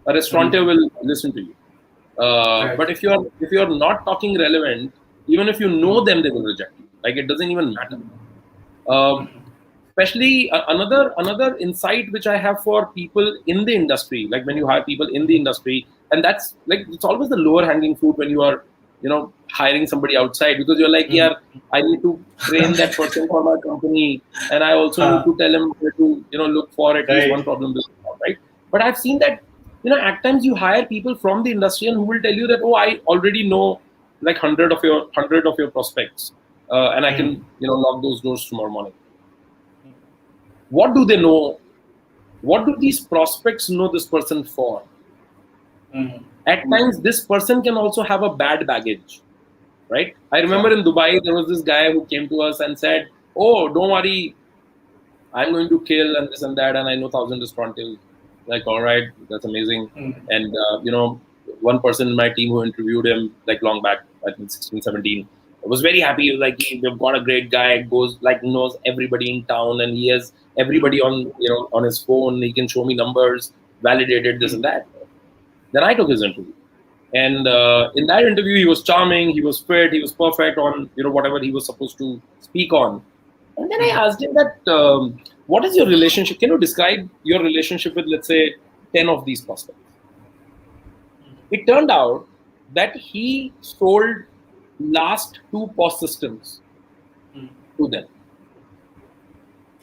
a restaurateur will listen to you. But if you are not talking relevant, even if you know them, they will reject you. Like, it doesn't even matter. Especially another insight which I have for people in the industry, like when you hire people in the industry, and that's like, it's always the lower hanging fruit when you are hiring somebody outside, because you're like, yeah, I need to train that person for my company, and I also need to tell him where to look for at least one problem to solve, right? But I've seen that at times you hire people from the industry and who will tell you that, oh, I already know like 100 of your prospects, and I can knock those doors tomorrow morning. What do they know? What do these prospects know this person for? At times, this person can also have a bad baggage, right? I remember in Dubai, there was this guy who came to us and said, "Oh, don't worry, I'm going to kill and this and that, and I know 1,000 restaurateurs." Like, all right, that's amazing. And one person in my team who interviewed him like long back, I think 16, 17, was very happy. He was like, we've got a great guy, goes like knows everybody in town, and he has everybody on on his phone. He can show me numbers, validated this and that. Then I took his interview, and in that interview, he was charming, he was fit, he was perfect on whatever he was supposed to speak on. And then I asked him that, what is your relationship? Can you describe your relationship with, let's say, 10 of these prospects? It turned out that he sold last 2 POS systems to them.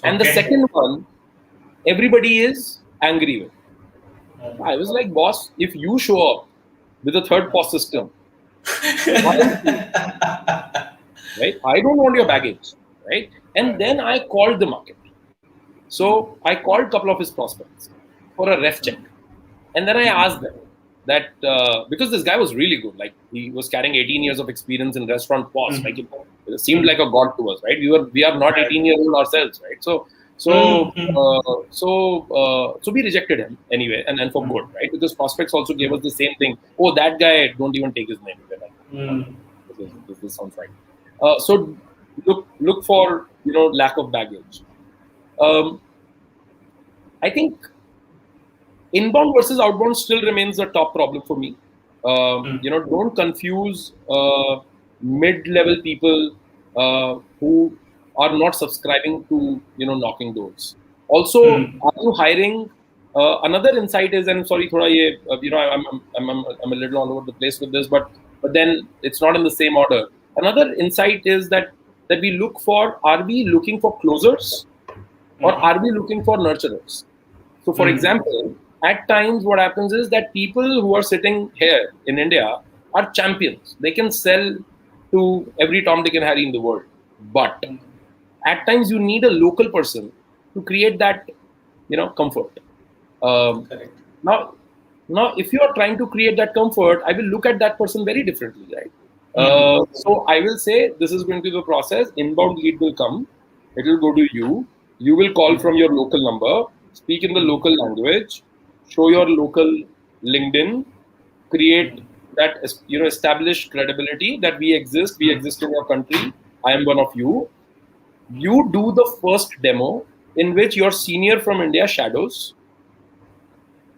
And the second one, everybody is angry with. I was like, boss, if you show up with a 3rd POS system, right? I don't want your baggage, right? And then I called the market. So I called a couple of his prospects for a ref check. And then I asked them that, because this guy was really good, like he was carrying 18 years of experience in restaurant POS, like it seemed like a god to us, right? We are not 18 years old ourselves, right? So we rejected him anyway, and then for good, right? Because prospects also gave us the same thing. Oh, that guy, don't even take his name. This sounds right. So look for lack of baggage. I think inbound versus outbound still remains a top problem for me. Don't confuse mid-level people who are not subscribing to knocking doors. Also, are you hiring? Another insight is, and sorry, thoda ye, I'm a little all over the place with this, but then it's not in the same order. Another insight is that we look for: are we looking for closers, or are we looking for nurturers? So, for example, at times what happens is that people who are sitting here in India are champions. They can sell to every Tom, Dick and Harry in the world. But at times you need a local person to create that, comfort. Now, if you are trying to create that comfort, I will look at that person very differently, right? So I will say, this is going to be the process. Inbound lead will come. It will go to you. You will call from your local number, speak in the local language, show your local LinkedIn, create that, establish credibility that we exist in your country. I am one of you. You do the first demo in which your senior from India shadows,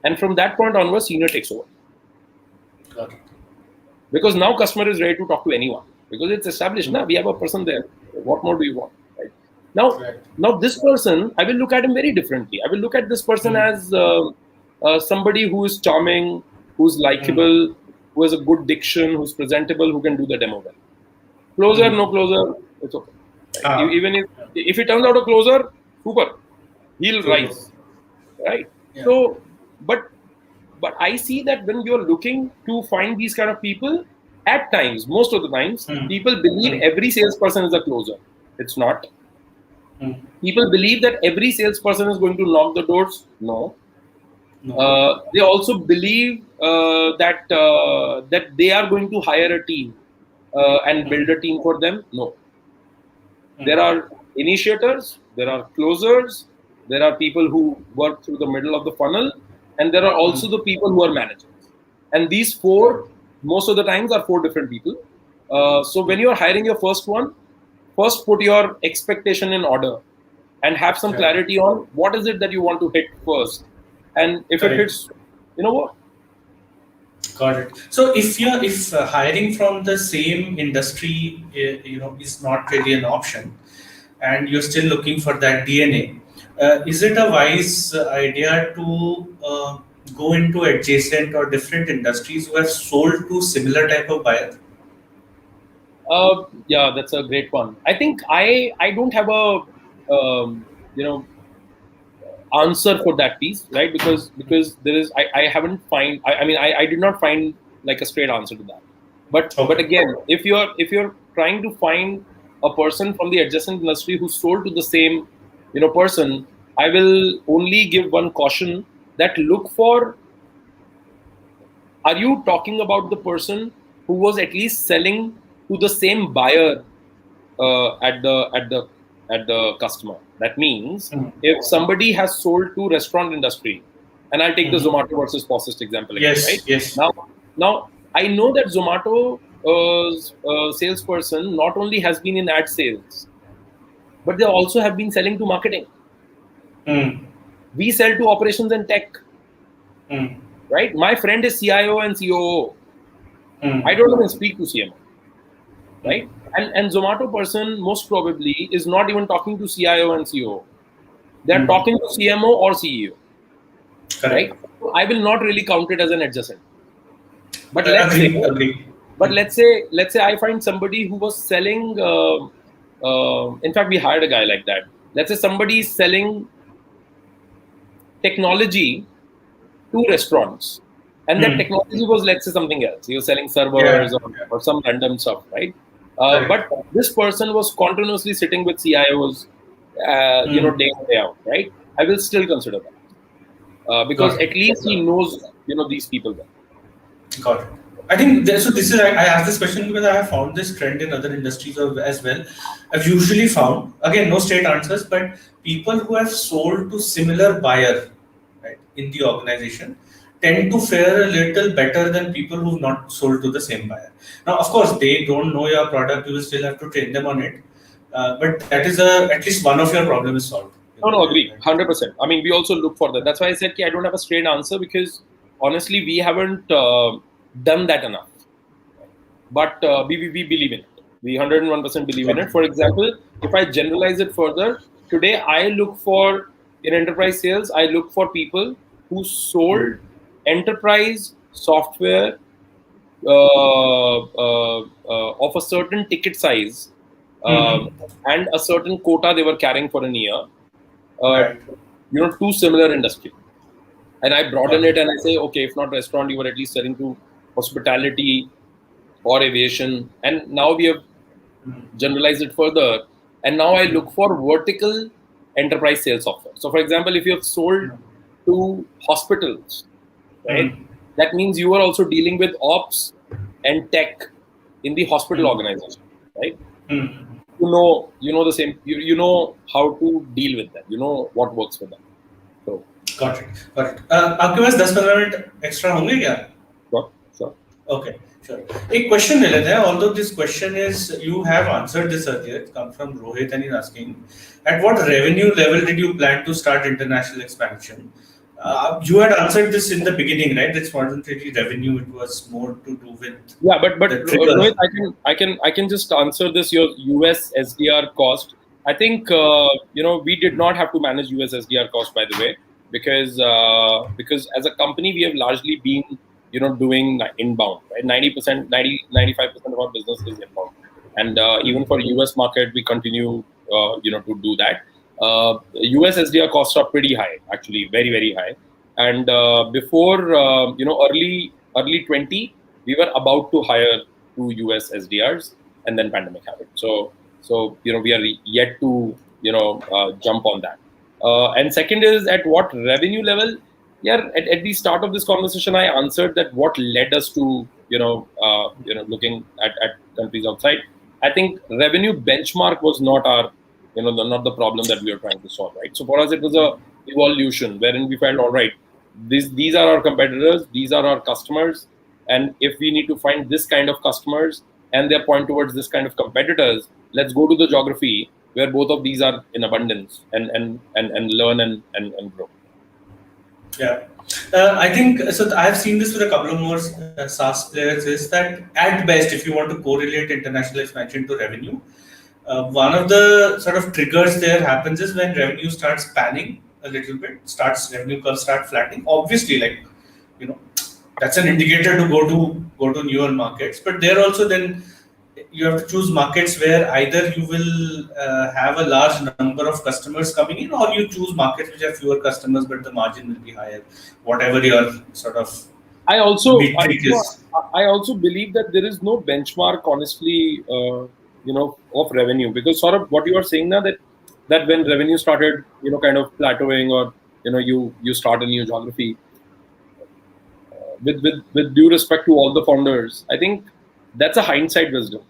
and from that point onwards, senior takes over. Got it. Because now customer is ready to talk to anyone, because it's established. Now we have a person there. What more do you want? Right? Now this person, I will look at him very differently. I will look at this person as somebody who is charming, who's likable, who has a good diction, who's presentable, who can do the demo well. Closer, no closer, it's okay. Right? Even if it turns out a closer, super, he'll rise, right? Yeah. So, but I see that when you're looking to find these kind of people, at times, most of the times, people believe every salesperson is a closer. It's not. People believe that every salesperson is going to knock the doors. No. They also believe that they are going to hire a team and build a team for them. No. There are initiators, there are closers, there are people who work through the middle of the funnel, and there are also the people who are managers. And these 4, most of the times, are 4 different people. So when you are hiring your first one, first put your expectation in order and have some clarity on what is it that you want to hit first. And if it hits, what? Got it. So if hiring from the same industry, is not really an option, and you're still looking for that DNA, is it a wise idea to go into adjacent or different industries who have sold to similar type of buyer? Yeah, that's a great one. I think I don't have a answer for that piece, right? Because there is I did not find like a straight answer to that. But again, if you're trying to find a person from the adjacent industry who sold to the same person, I will only give one caution, that look for, are you talking about the person who was at least selling to the same buyer at the customer? That means if somebody has sold to restaurant industry, and I'll take the Zomato versus POSist example again, right? Yes. Now I know that Zomato salesperson not only has been in ad sales, but they also have been selling to marketing. We sell to operations and tech, right? My friend is CIO and COO. I don't even speak to CMO, right? And Zomato person most probably is not even talking to CIO and COO. They're talking to CMO or CEO, right? So I will not really count it as an adjacent. But Agree. let's say I find somebody who was selling. In fact, we hired a guy like that. Let's say somebody is selling technology to restaurants, and that technology was, let's say, something else. He was selling servers or some random stuff, right? But this person was continuously sitting with CIOs, day in, day out, right? I will still consider that because at least he knows, these people well. Got it. I think so. This is I asked this question because I have found this trend in other industries as well. I've usually found, again, no straight answers, but people who have sold to similar buyer, right, in the organization tend to fare a little better than people who've not sold to the same buyer. Now, of course, they don't know your product. You will still have to train them on it. But that is at least one of your problem is solved. No, agree, 100%. I mean, we also look for that. That's why I said I don't have a straight answer because honestly, we haven't done that enough. But we believe in it. We 101% believe in it. For example, if I generalize it further, today I look for, in enterprise sales, I look for people who sold enterprise software of a certain ticket size and a certain quota they were carrying for a year, to similar industry. And I broaden it and I say, okay, if not restaurant, you were at least selling to hospitality or aviation. And now we have generalized it further. And now I look for vertical enterprise sales software. So for example, if you have sold to hospitals, right, that means you are also dealing with ops and tech in the hospital organization, right? You know the same, you know how to deal with them, you know what works for them. So got it. आपके पास 10-15 minute extra होंगे क्या? Sure. Okay, sure. एक question ले लेते हैं. Although this question is, you have answered this earlier. It comes from Rohit and he's asking, at what revenue level did you plan to start international expansion? You had answered this in the beginning, right? This wasn't really revenue; it was more to do with but Rohit, I can just answer this. Your US SDR cost. I think we did not have to manage US SDR cost, by the way, because as a company we have largely been doing inbound, right? 95% of our business is inbound, and even for US market we continue to do that. US SDR costs are pretty high, actually, very, very high. And before early 20, we were about to hire 2 US SDRs, and then pandemic happened. So we are yet to jump on that. And second is, at what revenue level? Yeah, at the start of this conversation, I answered that what led us to looking at countries outside. I think revenue benchmark was not our not the problem that we are trying to solve, right? So for us, it was a evolution wherein we felt, all right, these are our competitors, these are our customers, and if we need to find this kind of customers and they point towards this kind of competitors, let's go to the geography where both of these are in abundance and learn and grow. Yeah. I think so. I've seen this with a couple of more SaaS players. Is that at best, if you want to correlate international expansion to revenue, one of the sort of triggers there happens is when revenue starts panning a little bit, revenue curve start flattening. Obviously, that's an indicator to go to newer markets. But there also then you have to choose markets where either you will have a large number of customers coming in, or you choose markets which have fewer customers but the margin will be higher. Whatever your sort of I also believe that there is no benchmark, honestly, of revenue, because sort of what you are saying now, that when revenue started, kind of plateauing, or you start a new geography. With due respect to all the founders, I think that's a hindsight wisdom.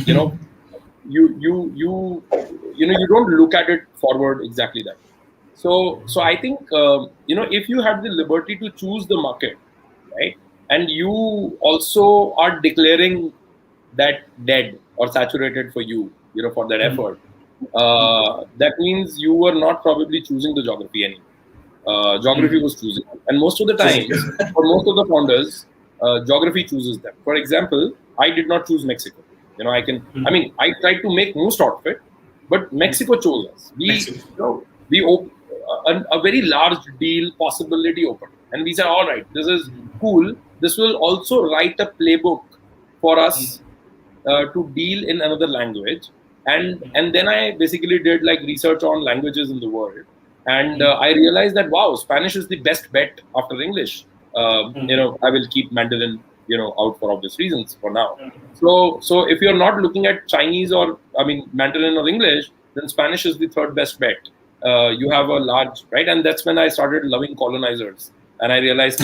You don't look at it forward exactly that. So I think if you have the liberty to choose the market, right, and you also are declaring that dead or saturated for you, for that effort, that means you were not probably choosing the geography anymore. Geography was choosing, and most of the times, for most of the founders, geography chooses them. For example, I did not choose Mexico. I tried to make most out of it, but Mexico chose us. A very large deal possibility opened, and we said, all right, this is cool. This will also write a playbook for us to deal in another language, and then I basically did like research on languages in the world, and I realized that wow, Spanish is the best bet after English. I will keep Mandarin out for obvious reasons for now. So if you're not looking at Chinese or Mandarin or English, then Spanish is the third best bet. You have a large, right, and that's when I started loving colonizers, and I realized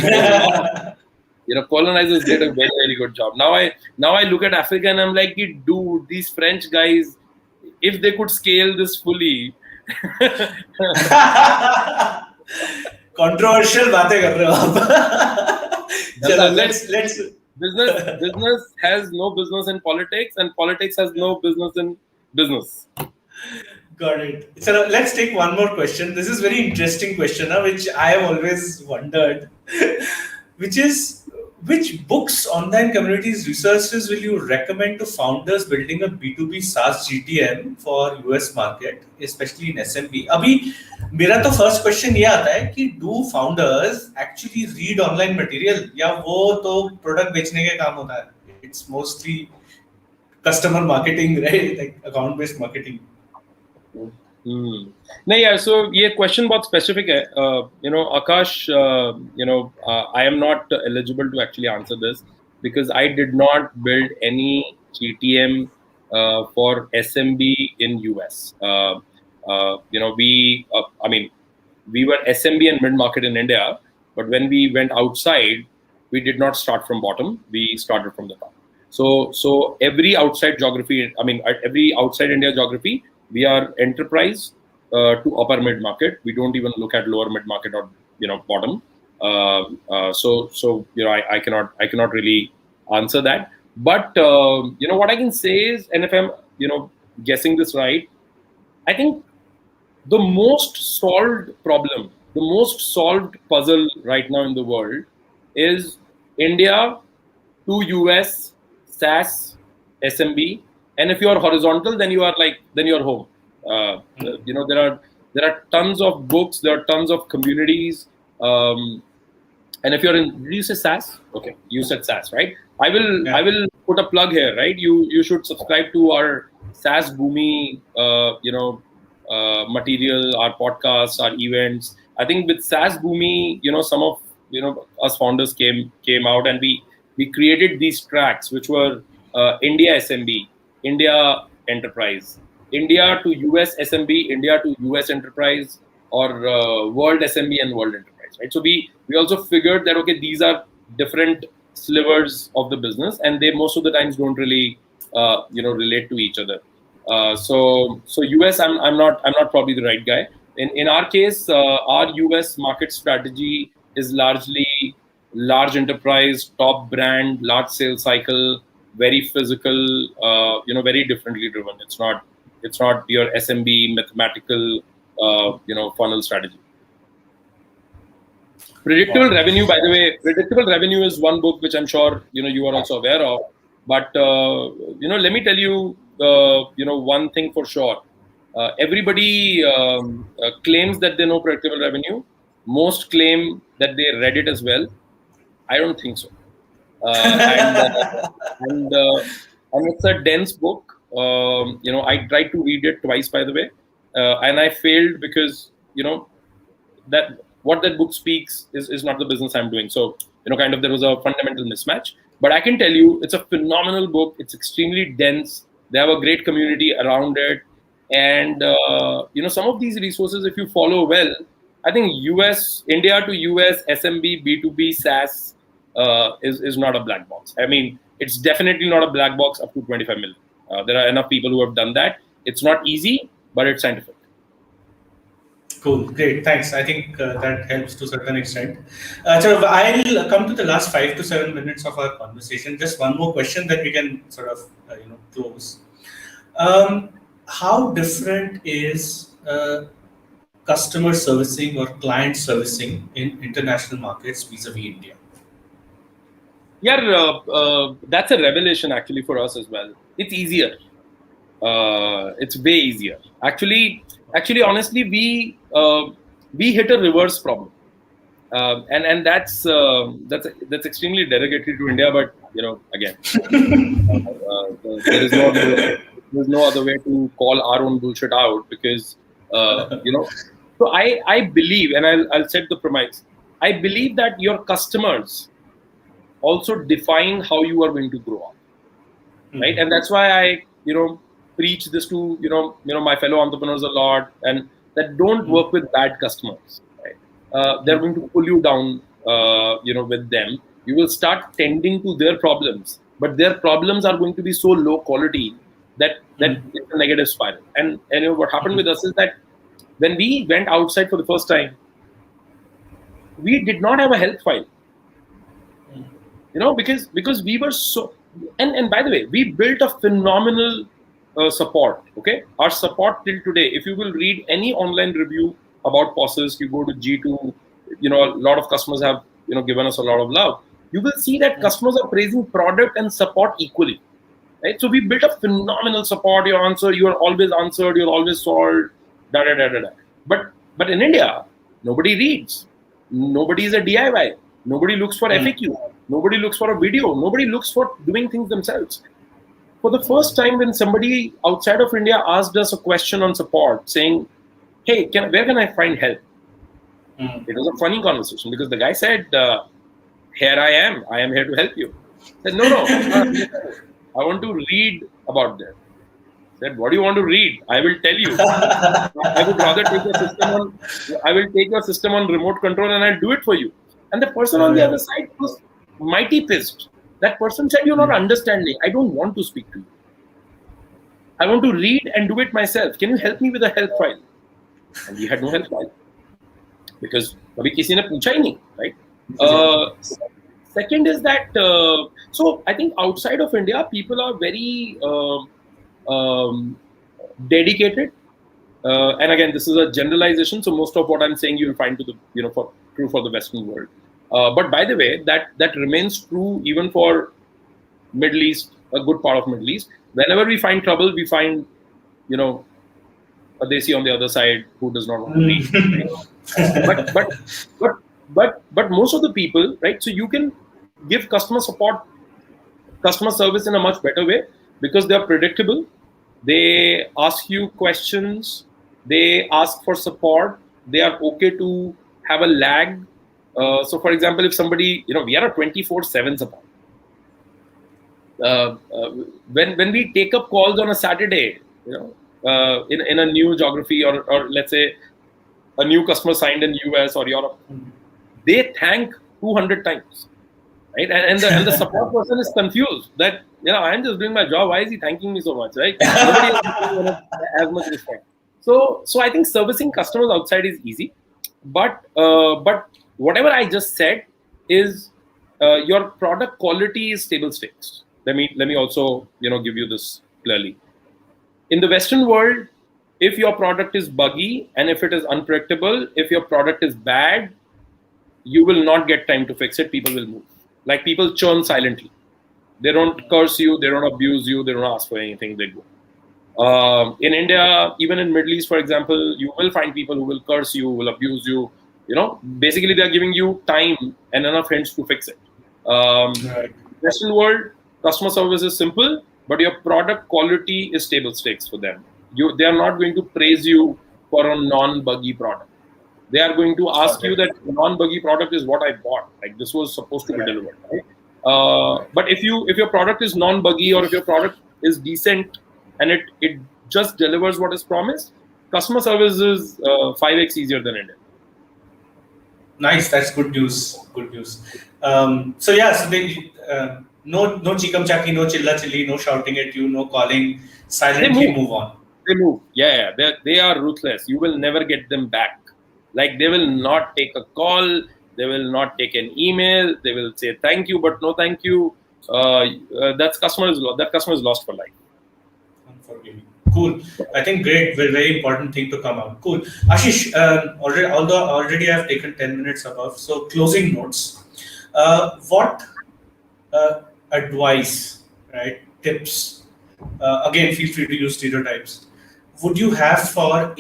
colonizers did a very, very good job. Now I look at Africa and I'm like, dude, these French guys, if they could scale this fully. Controversial बातें कर रहे हो आप. चलो, let's. Business has no business in politics, and politics has no business in business. Got it. So let's take one more question. This is very interesting question, which I have always wondered, which is, which books, online communities, resources will you recommend to founders building a B2B SaaS GTM for US market, especially in SMB? अभी मेरा तो first question ये आता है कि do founders actually read online material, या वो तो product बेचने के काम होता है? It's mostly customer marketing, right? Like account based marketing. नहीं यार, so ये question बहुत specific है. Akash, I am not eligible to actually answer this because I did not build any GTM for SMB in US. We were SMB and mid-market in India, but when we went outside, we did not start from bottom. We started from the top. So every outside geography, every outside India geography, we are enterprise to upper mid market. We don't even look at lower mid market or bottom. I cannot really answer that. But what I can say is, and if I'm guessing this right, I think the most solved problem, the most solved puzzle right now in the world is India to US SaaS SMB. And if you are horizontal, then you are home. There are tons of books, there are tons of communities. And if you're in, did you say SaaS? Okay, you said SaaS, right? I will put a plug here, right? You should subscribe to our SaaS Boomi, material, our podcasts, our events. I think with SaaS Boomi, some of us founders came out, and we created these tracks, which were India SMB, India Enterprise, India to US SMB, India to US Enterprise, or World SMB and World Enterprise, right? So we also figured that, okay, these are different slivers of the business, and they most of the times don't really relate to each other. So US, I'm not probably the right guy. In our case, our US market strategy is largely large enterprise, top brand, large sales cycle, very physical, very differently driven. It's not your SMB mathematical, funnel strategy. Predictable revenue, by the way, predictable revenue is one book which I'm sure you are also aware of. But let me tell you, one thing for sure. Everybody claims that they know predictable revenue. Most claim that they read it as well. I don't think so. And it's a dense book. I tried to read it twice, by the way, and I failed because that what that book speaks is not the business I'm doing. So kind of there was a fundamental mismatch. But I can tell you, it's a phenomenal book. It's extremely dense. They have a great community around it, and some of these resources, if you follow well, I think India to US SMB B2B SaaS is not a black box. I mean, it's definitely not a black box up to 25 million. There are enough people who have done that. It's not easy, but it's scientific. Cool, great, thanks. I think that helps to a certain extent. So I'll come to the last 5 to 7 minutes of our conversation. Just one more question that we can sort of close. How different is customer servicing or client servicing in international markets vis-a-vis India? Yeah, that's a revelation actually for us as well. It's easier. It's way easier. Actually, honestly, we hit a reverse problem, and that's extremely derogatory to India. But again, there is no other way to call our own bullshit out, because So I believe, and I'll set the premise. I believe that your customers also define how you are going to grow up, right? And that's why I preach this to my fellow entrepreneurs a lot, and that don't work with bad customers, right? They're going to pull you down, with them. You will start tending to their problems, but their problems are going to be so low quality that it's a negative spiral. And what happened with us is that when we went outside for the first time, we did not have a health file, because we were so. And by the way, we built a phenomenal support. Okay, our support till today. If you will read any online review about POSist, you go to G2. A lot of customers have given us a lot of love. You will see that customers are praising product and support equally, right? So we built a phenomenal support. You are always answered. You're always solved. Da da da da da. But in India, nobody reads. Nobody is a DIY. Nobody looks for FAQ. Nobody looks for a video. Nobody looks for doing things themselves. For the first time, when somebody outside of India asked us a question on support, saying, "Hey, where can I find help?" It was a funny conversation, because the guy said, "Here I am. I am here to help you." I said, "No. I want to read about that." I said, "What do you want to read? I will tell you. I would rather take your system on. I will take your system on remote control, and I'll do it for you." And the person on the other side was mighty pissed. That person said, "You're not understanding. I don't want to speak to you. I want to read and do it myself. Can you help me with a help file?" And we had no help file, because kabhi kisi ne pucha hi nahi, right? Second is that, so I think outside of India, people are very dedicated. And again, this is a generalization. So most of what I'm saying, you will find true for the Western world. But by the way, that remains true even for Middle East, a good part of Middle East. Whenever we find trouble, we find, a desi on the other side who does not want to read. Right? But most of the people, right? So you can give customer service in a much better way, because they are predictable. They ask you questions. They ask for support. They are okay to have a lag. So, for example, if somebody, we are a 24/7 support. When we take up calls on a Saturday, in a new geography, or let's say a new customer signed in US or Europe, they thank 200 times, right? And the support person is confused that I'm just doing my job. Why is he thanking me so much, right? Nobody has as much respect. So I think servicing customers outside is easy, but whatever I just said is your product quality is table stakes. Let me also give you this clearly. In the Western world, if your product is buggy and if it is unpredictable, if your product is bad, you will not get time to fix it. People will move. Like, people churn silently. They don't curse you. They don't abuse you. They don't ask for anything. They go. In India, even in Middle East, for example, you will find people who will curse you, will abuse you. Basically, they're giving you time and enough hints to fix it. Right. Western world, customer service is simple, but your product quality is table stakes for them. They are not going to praise you for a non-buggy product. They are going to ask you that non-buggy product is what I bought. Like, this was supposed to be delivered. Right? But if your product is non-buggy, or if your product is decent and it just delivers what is promised, customer service is 5x easier than India. Nice, that's good news. Good news. So they, no chikam chaki, no chilla chilli, no shouting at you, no calling. Silently move on. They move. Yeah. They are ruthless. You will never get them back. Like they will not take a call, they will not take an email, they will say thank you but no thank you. That customer is lost for life. Unforgiving. Cool. I think great. Very, very important thing to come out. Cool. Ashish, already I've taken 10 minutes above. So closing notes. What advice, right? Tips. Again, feel free to use stereotypes. Would you have for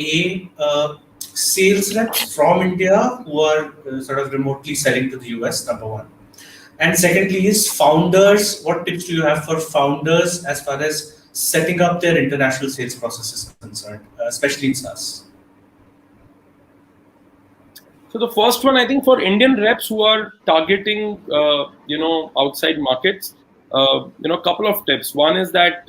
sales reps from India who are sort of remotely selling to the US? Number one. And secondly is founders. What tips do you have for founders as far as setting up their international sales process is concerned, especially in SaaS? So the first one, I think for Indian reps who are targeting, outside markets, a couple of tips. One is that,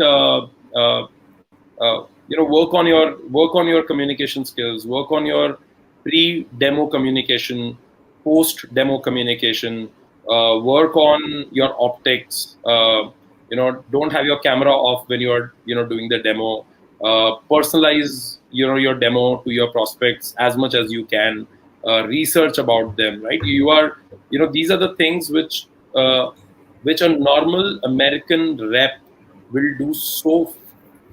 work on your communication skills, work on your pre-demo communication, post-demo communication, work on your optics. Don't have your camera off when you're, doing the demo. Personalize, your demo to your prospects as much as you can. Research about them, right? These are the things which a normal American rep will do so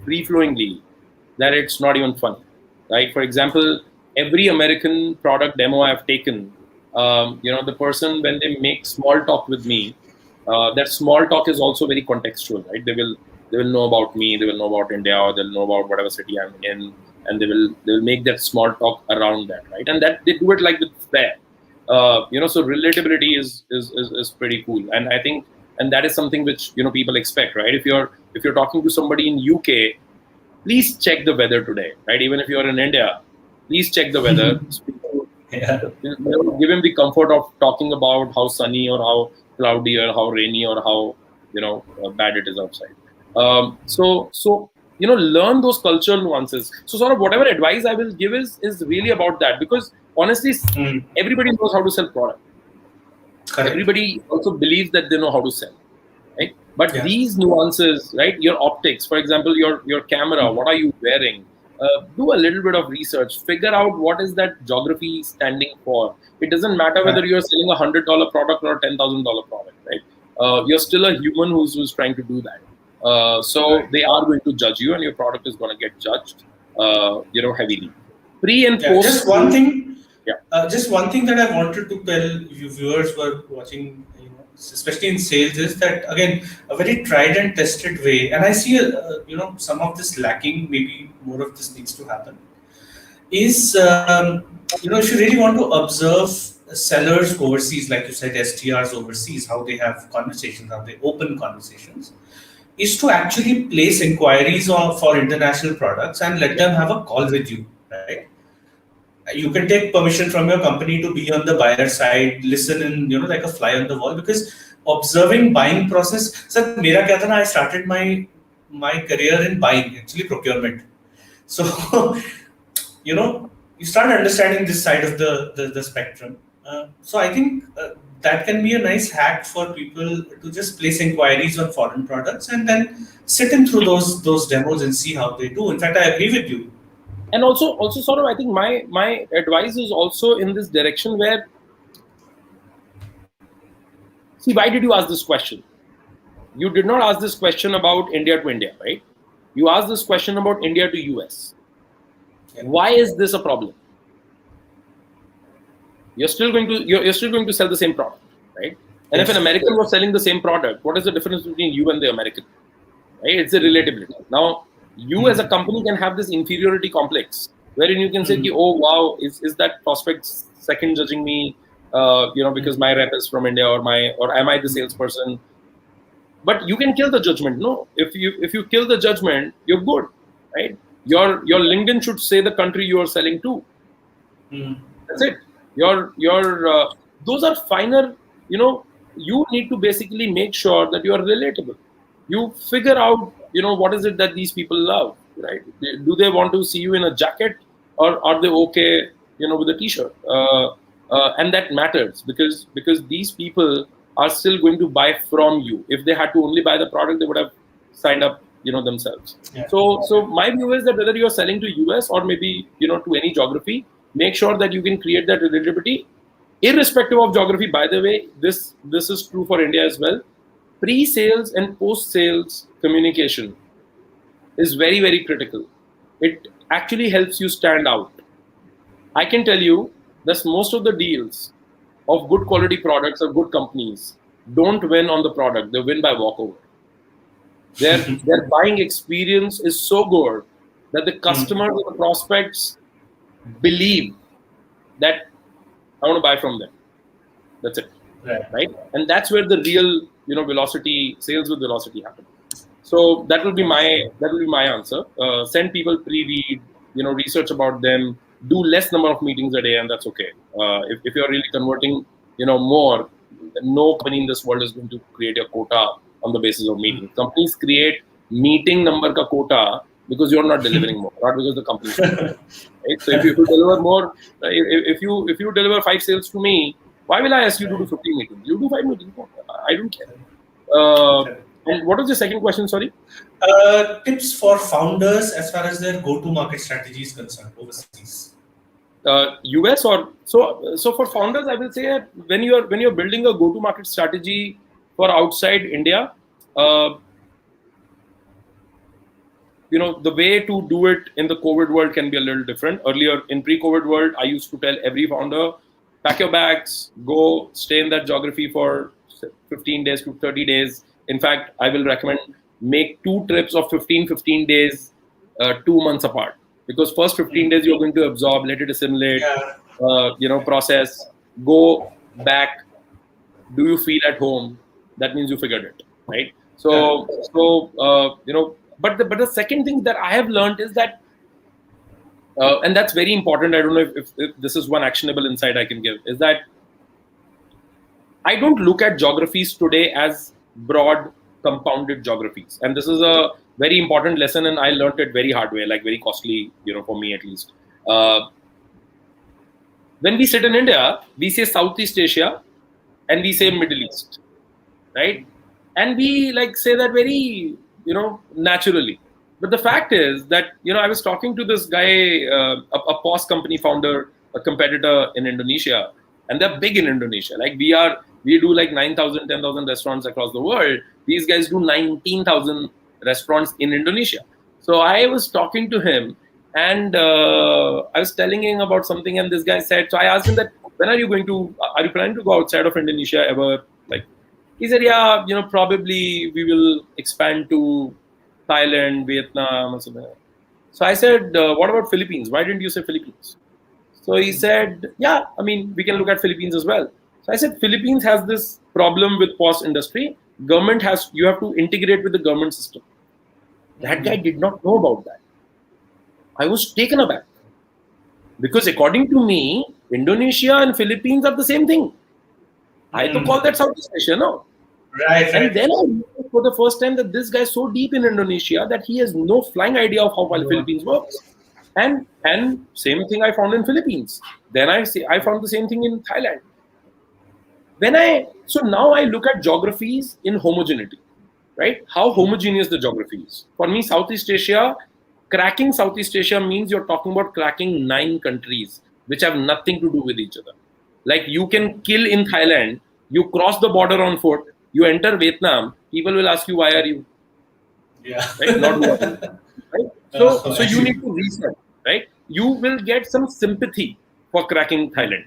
free-flowingly that it's not even funny, right? For example, every American product demo I've taken, the person, when they make small talk with me, that small talk is also very contextual, right? They will know about me, they will know about India, or they'll know about whatever city I'm in, and they will make that small talk around that, right? And that they do it like with flair. So relatability is pretty cool, and I think, and that is something which people expect, right? If you're talking to somebody in UK, please check the weather today, right? Even if you're in India, please check the weather. Yeah. Give him the comfort of talking about how sunny or how cloudy or how rainy or how bad it is outside. Learn those cultural nuances. So sort of whatever advice I will give is really about that, because honestly, everybody knows how to sell product. Correct. Everybody also believes that they know how to sell, right? But these nuances, right? Your optics, for example, your camera, what are you wearing? Do a little bit of research. Figure out what is that geography standing for. It doesn't matter whether you're selling $100 product or a $10,000 product, right? You're still a human who's trying to do that. They are going to judge you, and your product is going to get judged, heavily. Pre and post. Just one thing. Just one thing that I wanted to tell you viewers who are watching, especially in sales, is that again a very tried and tested way, and I see some of this lacking. Maybe more of this needs to happen. Is if you really want to observe sellers overseas, like you said, STRs overseas, how they have conversations, how they open conversations, is to actually place inquiries for international products and let them have a call with you, right? You can take permission from your company to be on the buyer side, listen in, like a fly on the wall, because observing buying process. So, mera kya tha na, I started my career in buying, actually procurement. So, you start understanding this side of the spectrum. So I think that can be a nice hack for people to just place inquiries on foreign products and then sit in through those demos and see how they do. In fact, I agree with you. And also sort of, I think my advice is also in this direction where, see, why did you ask this question? You did not ask this question about India to India, right? You asked this question about India to US. Why is this a problem? You're still going to sell the same product, right? And if an American was selling the same product, what is the difference between you and the American? Right? It's a relatability. Now, you as a company can have this inferiority complex, wherein you can say, oh wow, is that prospect second judging me, because my rep is from India, or am I the salesperson? But you can kill the judgment. No, if you kill the judgment, you're good, right? Your LinkedIn should say the country you are selling to. That's it. Those are finer. You need to basically make sure that you are relatable. You figure out, what is it that these people love, right? Do they want to see you in a jacket, or are they okay, with a t-shirt? And that matters because these people are still going to buy from you. If they had to only buy the product, they would have signed up, themselves. So my view is that whether you're selling to US or maybe, to any geography, make sure that you can create that relatability, irrespective of geography. By the way, this is true for India as well. Pre-sales and post-sales communication is very, very critical. It actually helps you stand out. I can tell you that most of the deals of good quality products or good companies don't win on the product; they win by walkover. Their buying experience is so good that the customers or the prospects believe that I want to buy from them. That's it, right? And that's where the real, velocity, sales with velocity happen. So that will be my answer. Send people pre-read, research about them, do less number of meetings a day, and that's okay. If you're really converting, more, no company in this world is going to create a quota on the basis of meetings. Companies create meeting number ka quota because you're not delivering more, not because the company is delivering. Right? So if you deliver more, if you deliver 5 sales to me, why will I ask you to do 15 meetings? You do 5 meetings. I don't care. And what was the second question? Sorry. Tips for founders as far as their go-to-market strategy is concerned overseas. US or so for founders, I will say that when you're building a go-to-market strategy for outside India, the way to do it in the COVID world can be a little different. Earlier, in pre-COVID world, I used to tell every founder, pack your bags, go stay in that geography for 15 days to 30 days. In fact, I will recommend make 2 trips of 15 days, 2 months apart. Because first 15 days you're going to absorb, let it assimilate, process, go back. Do you feel at home? That means you figured it, right? But the second thing that I have learned is that, and that's very important. I don't know if this is one actionable insight I can give, is that I don't look at geographies today as broad compounded geographies. And this is a very important lesson, and I learned it very hard way, like very costly, for me at least. When we sit in India, we say Southeast Asia and we say Middle East, right? And we say that very, naturally. But the fact is that, I was talking to this guy, a POS company founder, a competitor in Indonesia, and they're big in Indonesia. We do 9,000, 10,000 restaurants across the world. These guys do 19,000 restaurants in Indonesia. So I was talking to him and I was telling him about something, and this guy said, so I asked him that, when are you planning to go outside of Indonesia ever? He said, yeah, probably we will expand to Thailand, Vietnam, or something. So I said, what about Philippines? Why didn't you say Philippines? So he said, yeah, we can look at Philippines as well. So I said, Philippines has this problem with POS industry. You have to integrate with the government system. That guy did not know about that. I was taken aback. Because according to me, Indonesia and Philippines are the same thing. I to call that Southeast Asia, no? Right. And then I realized for the first time that this guy is so deep in Indonesia that he has no flying idea of how Philippines works. And same thing I found in Philippines. Then I found the same thing in Thailand. So now I look at geographies in homogeneity, right? How homogeneous the geography is. For me, Southeast Asia, cracking Southeast Asia means you're talking about cracking 9 countries, which have nothing to do with each other. You can kill in Thailand, you cross the border on foot, you enter Vietnam, people will ask you, why are you? Yeah. Right? Not who are you. Right? So you need to research, right? You will get some sympathy for cracking Thailand.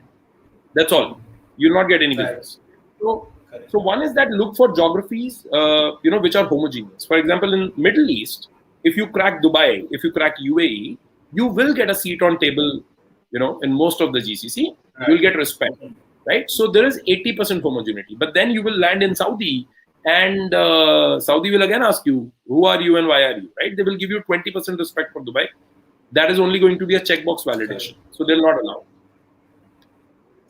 That's all. You'll not get any business. So one is that look for geographies, which are homogeneous. For example, in Middle East, if you crack Dubai, if you crack UAE, you will get a seat on table, in most of the GCC. You will get respect, right? So there is 80% homogeneity. But then you will land in Saudi, and Saudi will again ask you, who are you and why are you, right? They will give you 20% respect for Dubai. That is only going to be a checkbox validation. So they'll not allow.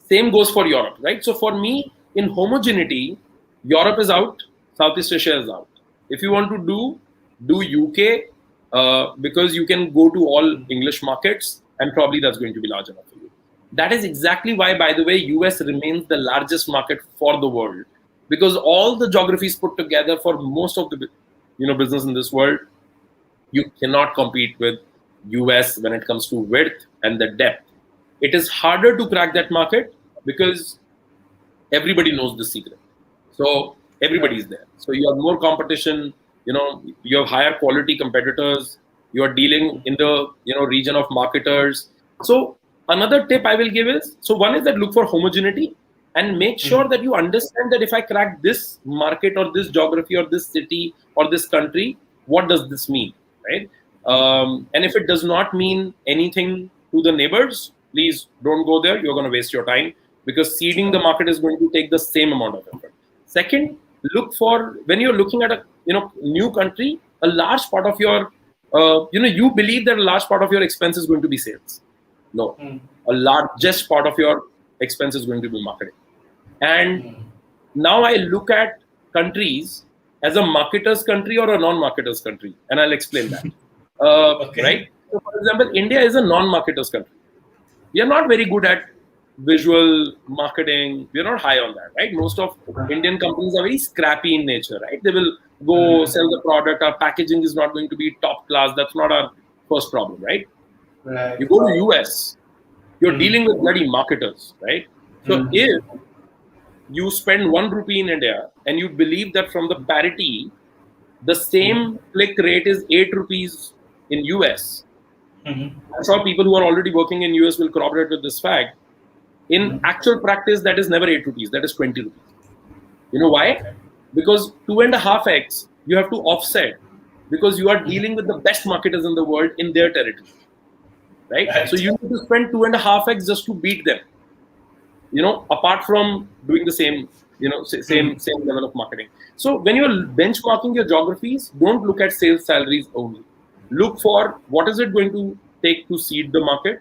Same goes for Europe, right? So for me, in homogeneity, Europe is out, Southeast Asia is out. If you want to do UK, because you can go to all English markets, and probably that's going to be large enough for you. That is exactly why, by the way, US remains the largest market for the world, because all the geographies put together for most of the business in this world, you cannot compete with US when it comes to width and the depth. it is harder to crack that market because everybody knows the secret. So everybody is there. So you have more competition. You have higher quality competitors. You are dealing in the region of marketers. So another tip I will give is, so one is that look for homogeneity and make sure that you understand that if I crack this market or this geography or this city or this country, what does this mean, right? And if it does not mean anything to the neighbors, please don't go there. You're going to waste your time because seeding the market is going to take the same amount of effort. Second, look for, when you're looking at a new country, a large part of your you believe that a large part of your expense is going to be sales. No, a largest part of your expense is going to be marketing. And now I look at countries as a marketer's country or a non-marketer's country, and I'll explain that. Right? So, for example, India is a non-marketer's country. We are not very good at visual marketing. We are not high on that, right? Most of Indian companies are very scrappy in nature, right? They will go sell the product. Our packaging is not going to be top class. That's not our first problem, right? You go to US, you're dealing with bloody marketers, right? So if you spend 1 rupee in India and you believe that from the parity, the same click rate is 8 rupees in US. I'm sure people who are already working in US will corroborate with this fact. In actual practice, that is never 8 rupees, that is 20 rupees. You know why? Because 2.5x you have to offset because you are dealing with the best marketers in the world in their territory. Right? So you need to spend 2.5x just to beat them. Apart from doing the same, same level of marketing. So when you're benchmarking your geographies, don't look at sales salaries only. Look for what is it going to take to seed the market.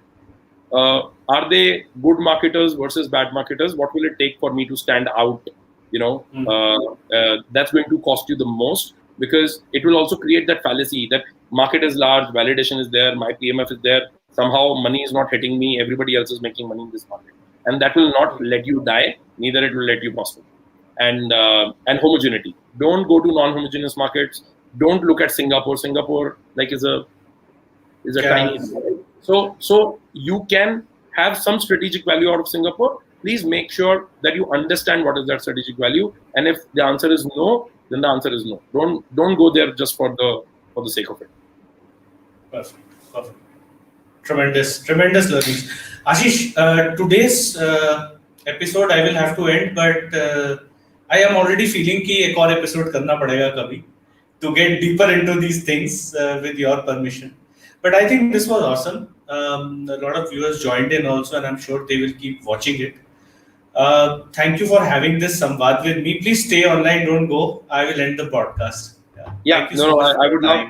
Are they good marketers versus bad marketers? What will it take for me to stand out? That's going to cost you the most because it will also create that fallacy that market is large, validation is there, my PMF is there. Somehow money is not hitting me. Everybody else is making money in this market. And that will not let you die, neither it will let you prosper. And homogeneity. Don't go to non-homogeneous markets. Don't look at Singapore. Singapore is a tiny. So you can have some strategic value out of Singapore. Please make sure that you understand what is that strategic value. And if the answer is no, then the answer is no. Don't go there just for the sake of it. Perfect. Tremendous learnings. Ashish, today's episode I will have to end, but I am already feeling कि एक और episode करना पड़ेगा कभी to get deeper into these things with your permission. But I think this was awesome. A lot of viewers joined in also, and I'm sure they will keep watching it. Thank you for having this samvad with me. Please stay online. Don't go. I will end the podcast. Yeah. I would love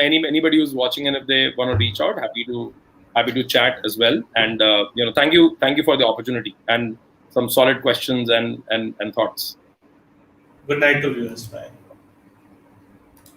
anybody who's watching, and if they want to reach out, happy to chat as well. And thank you for the opportunity and some solid questions and thoughts. Good night to viewers. Bye.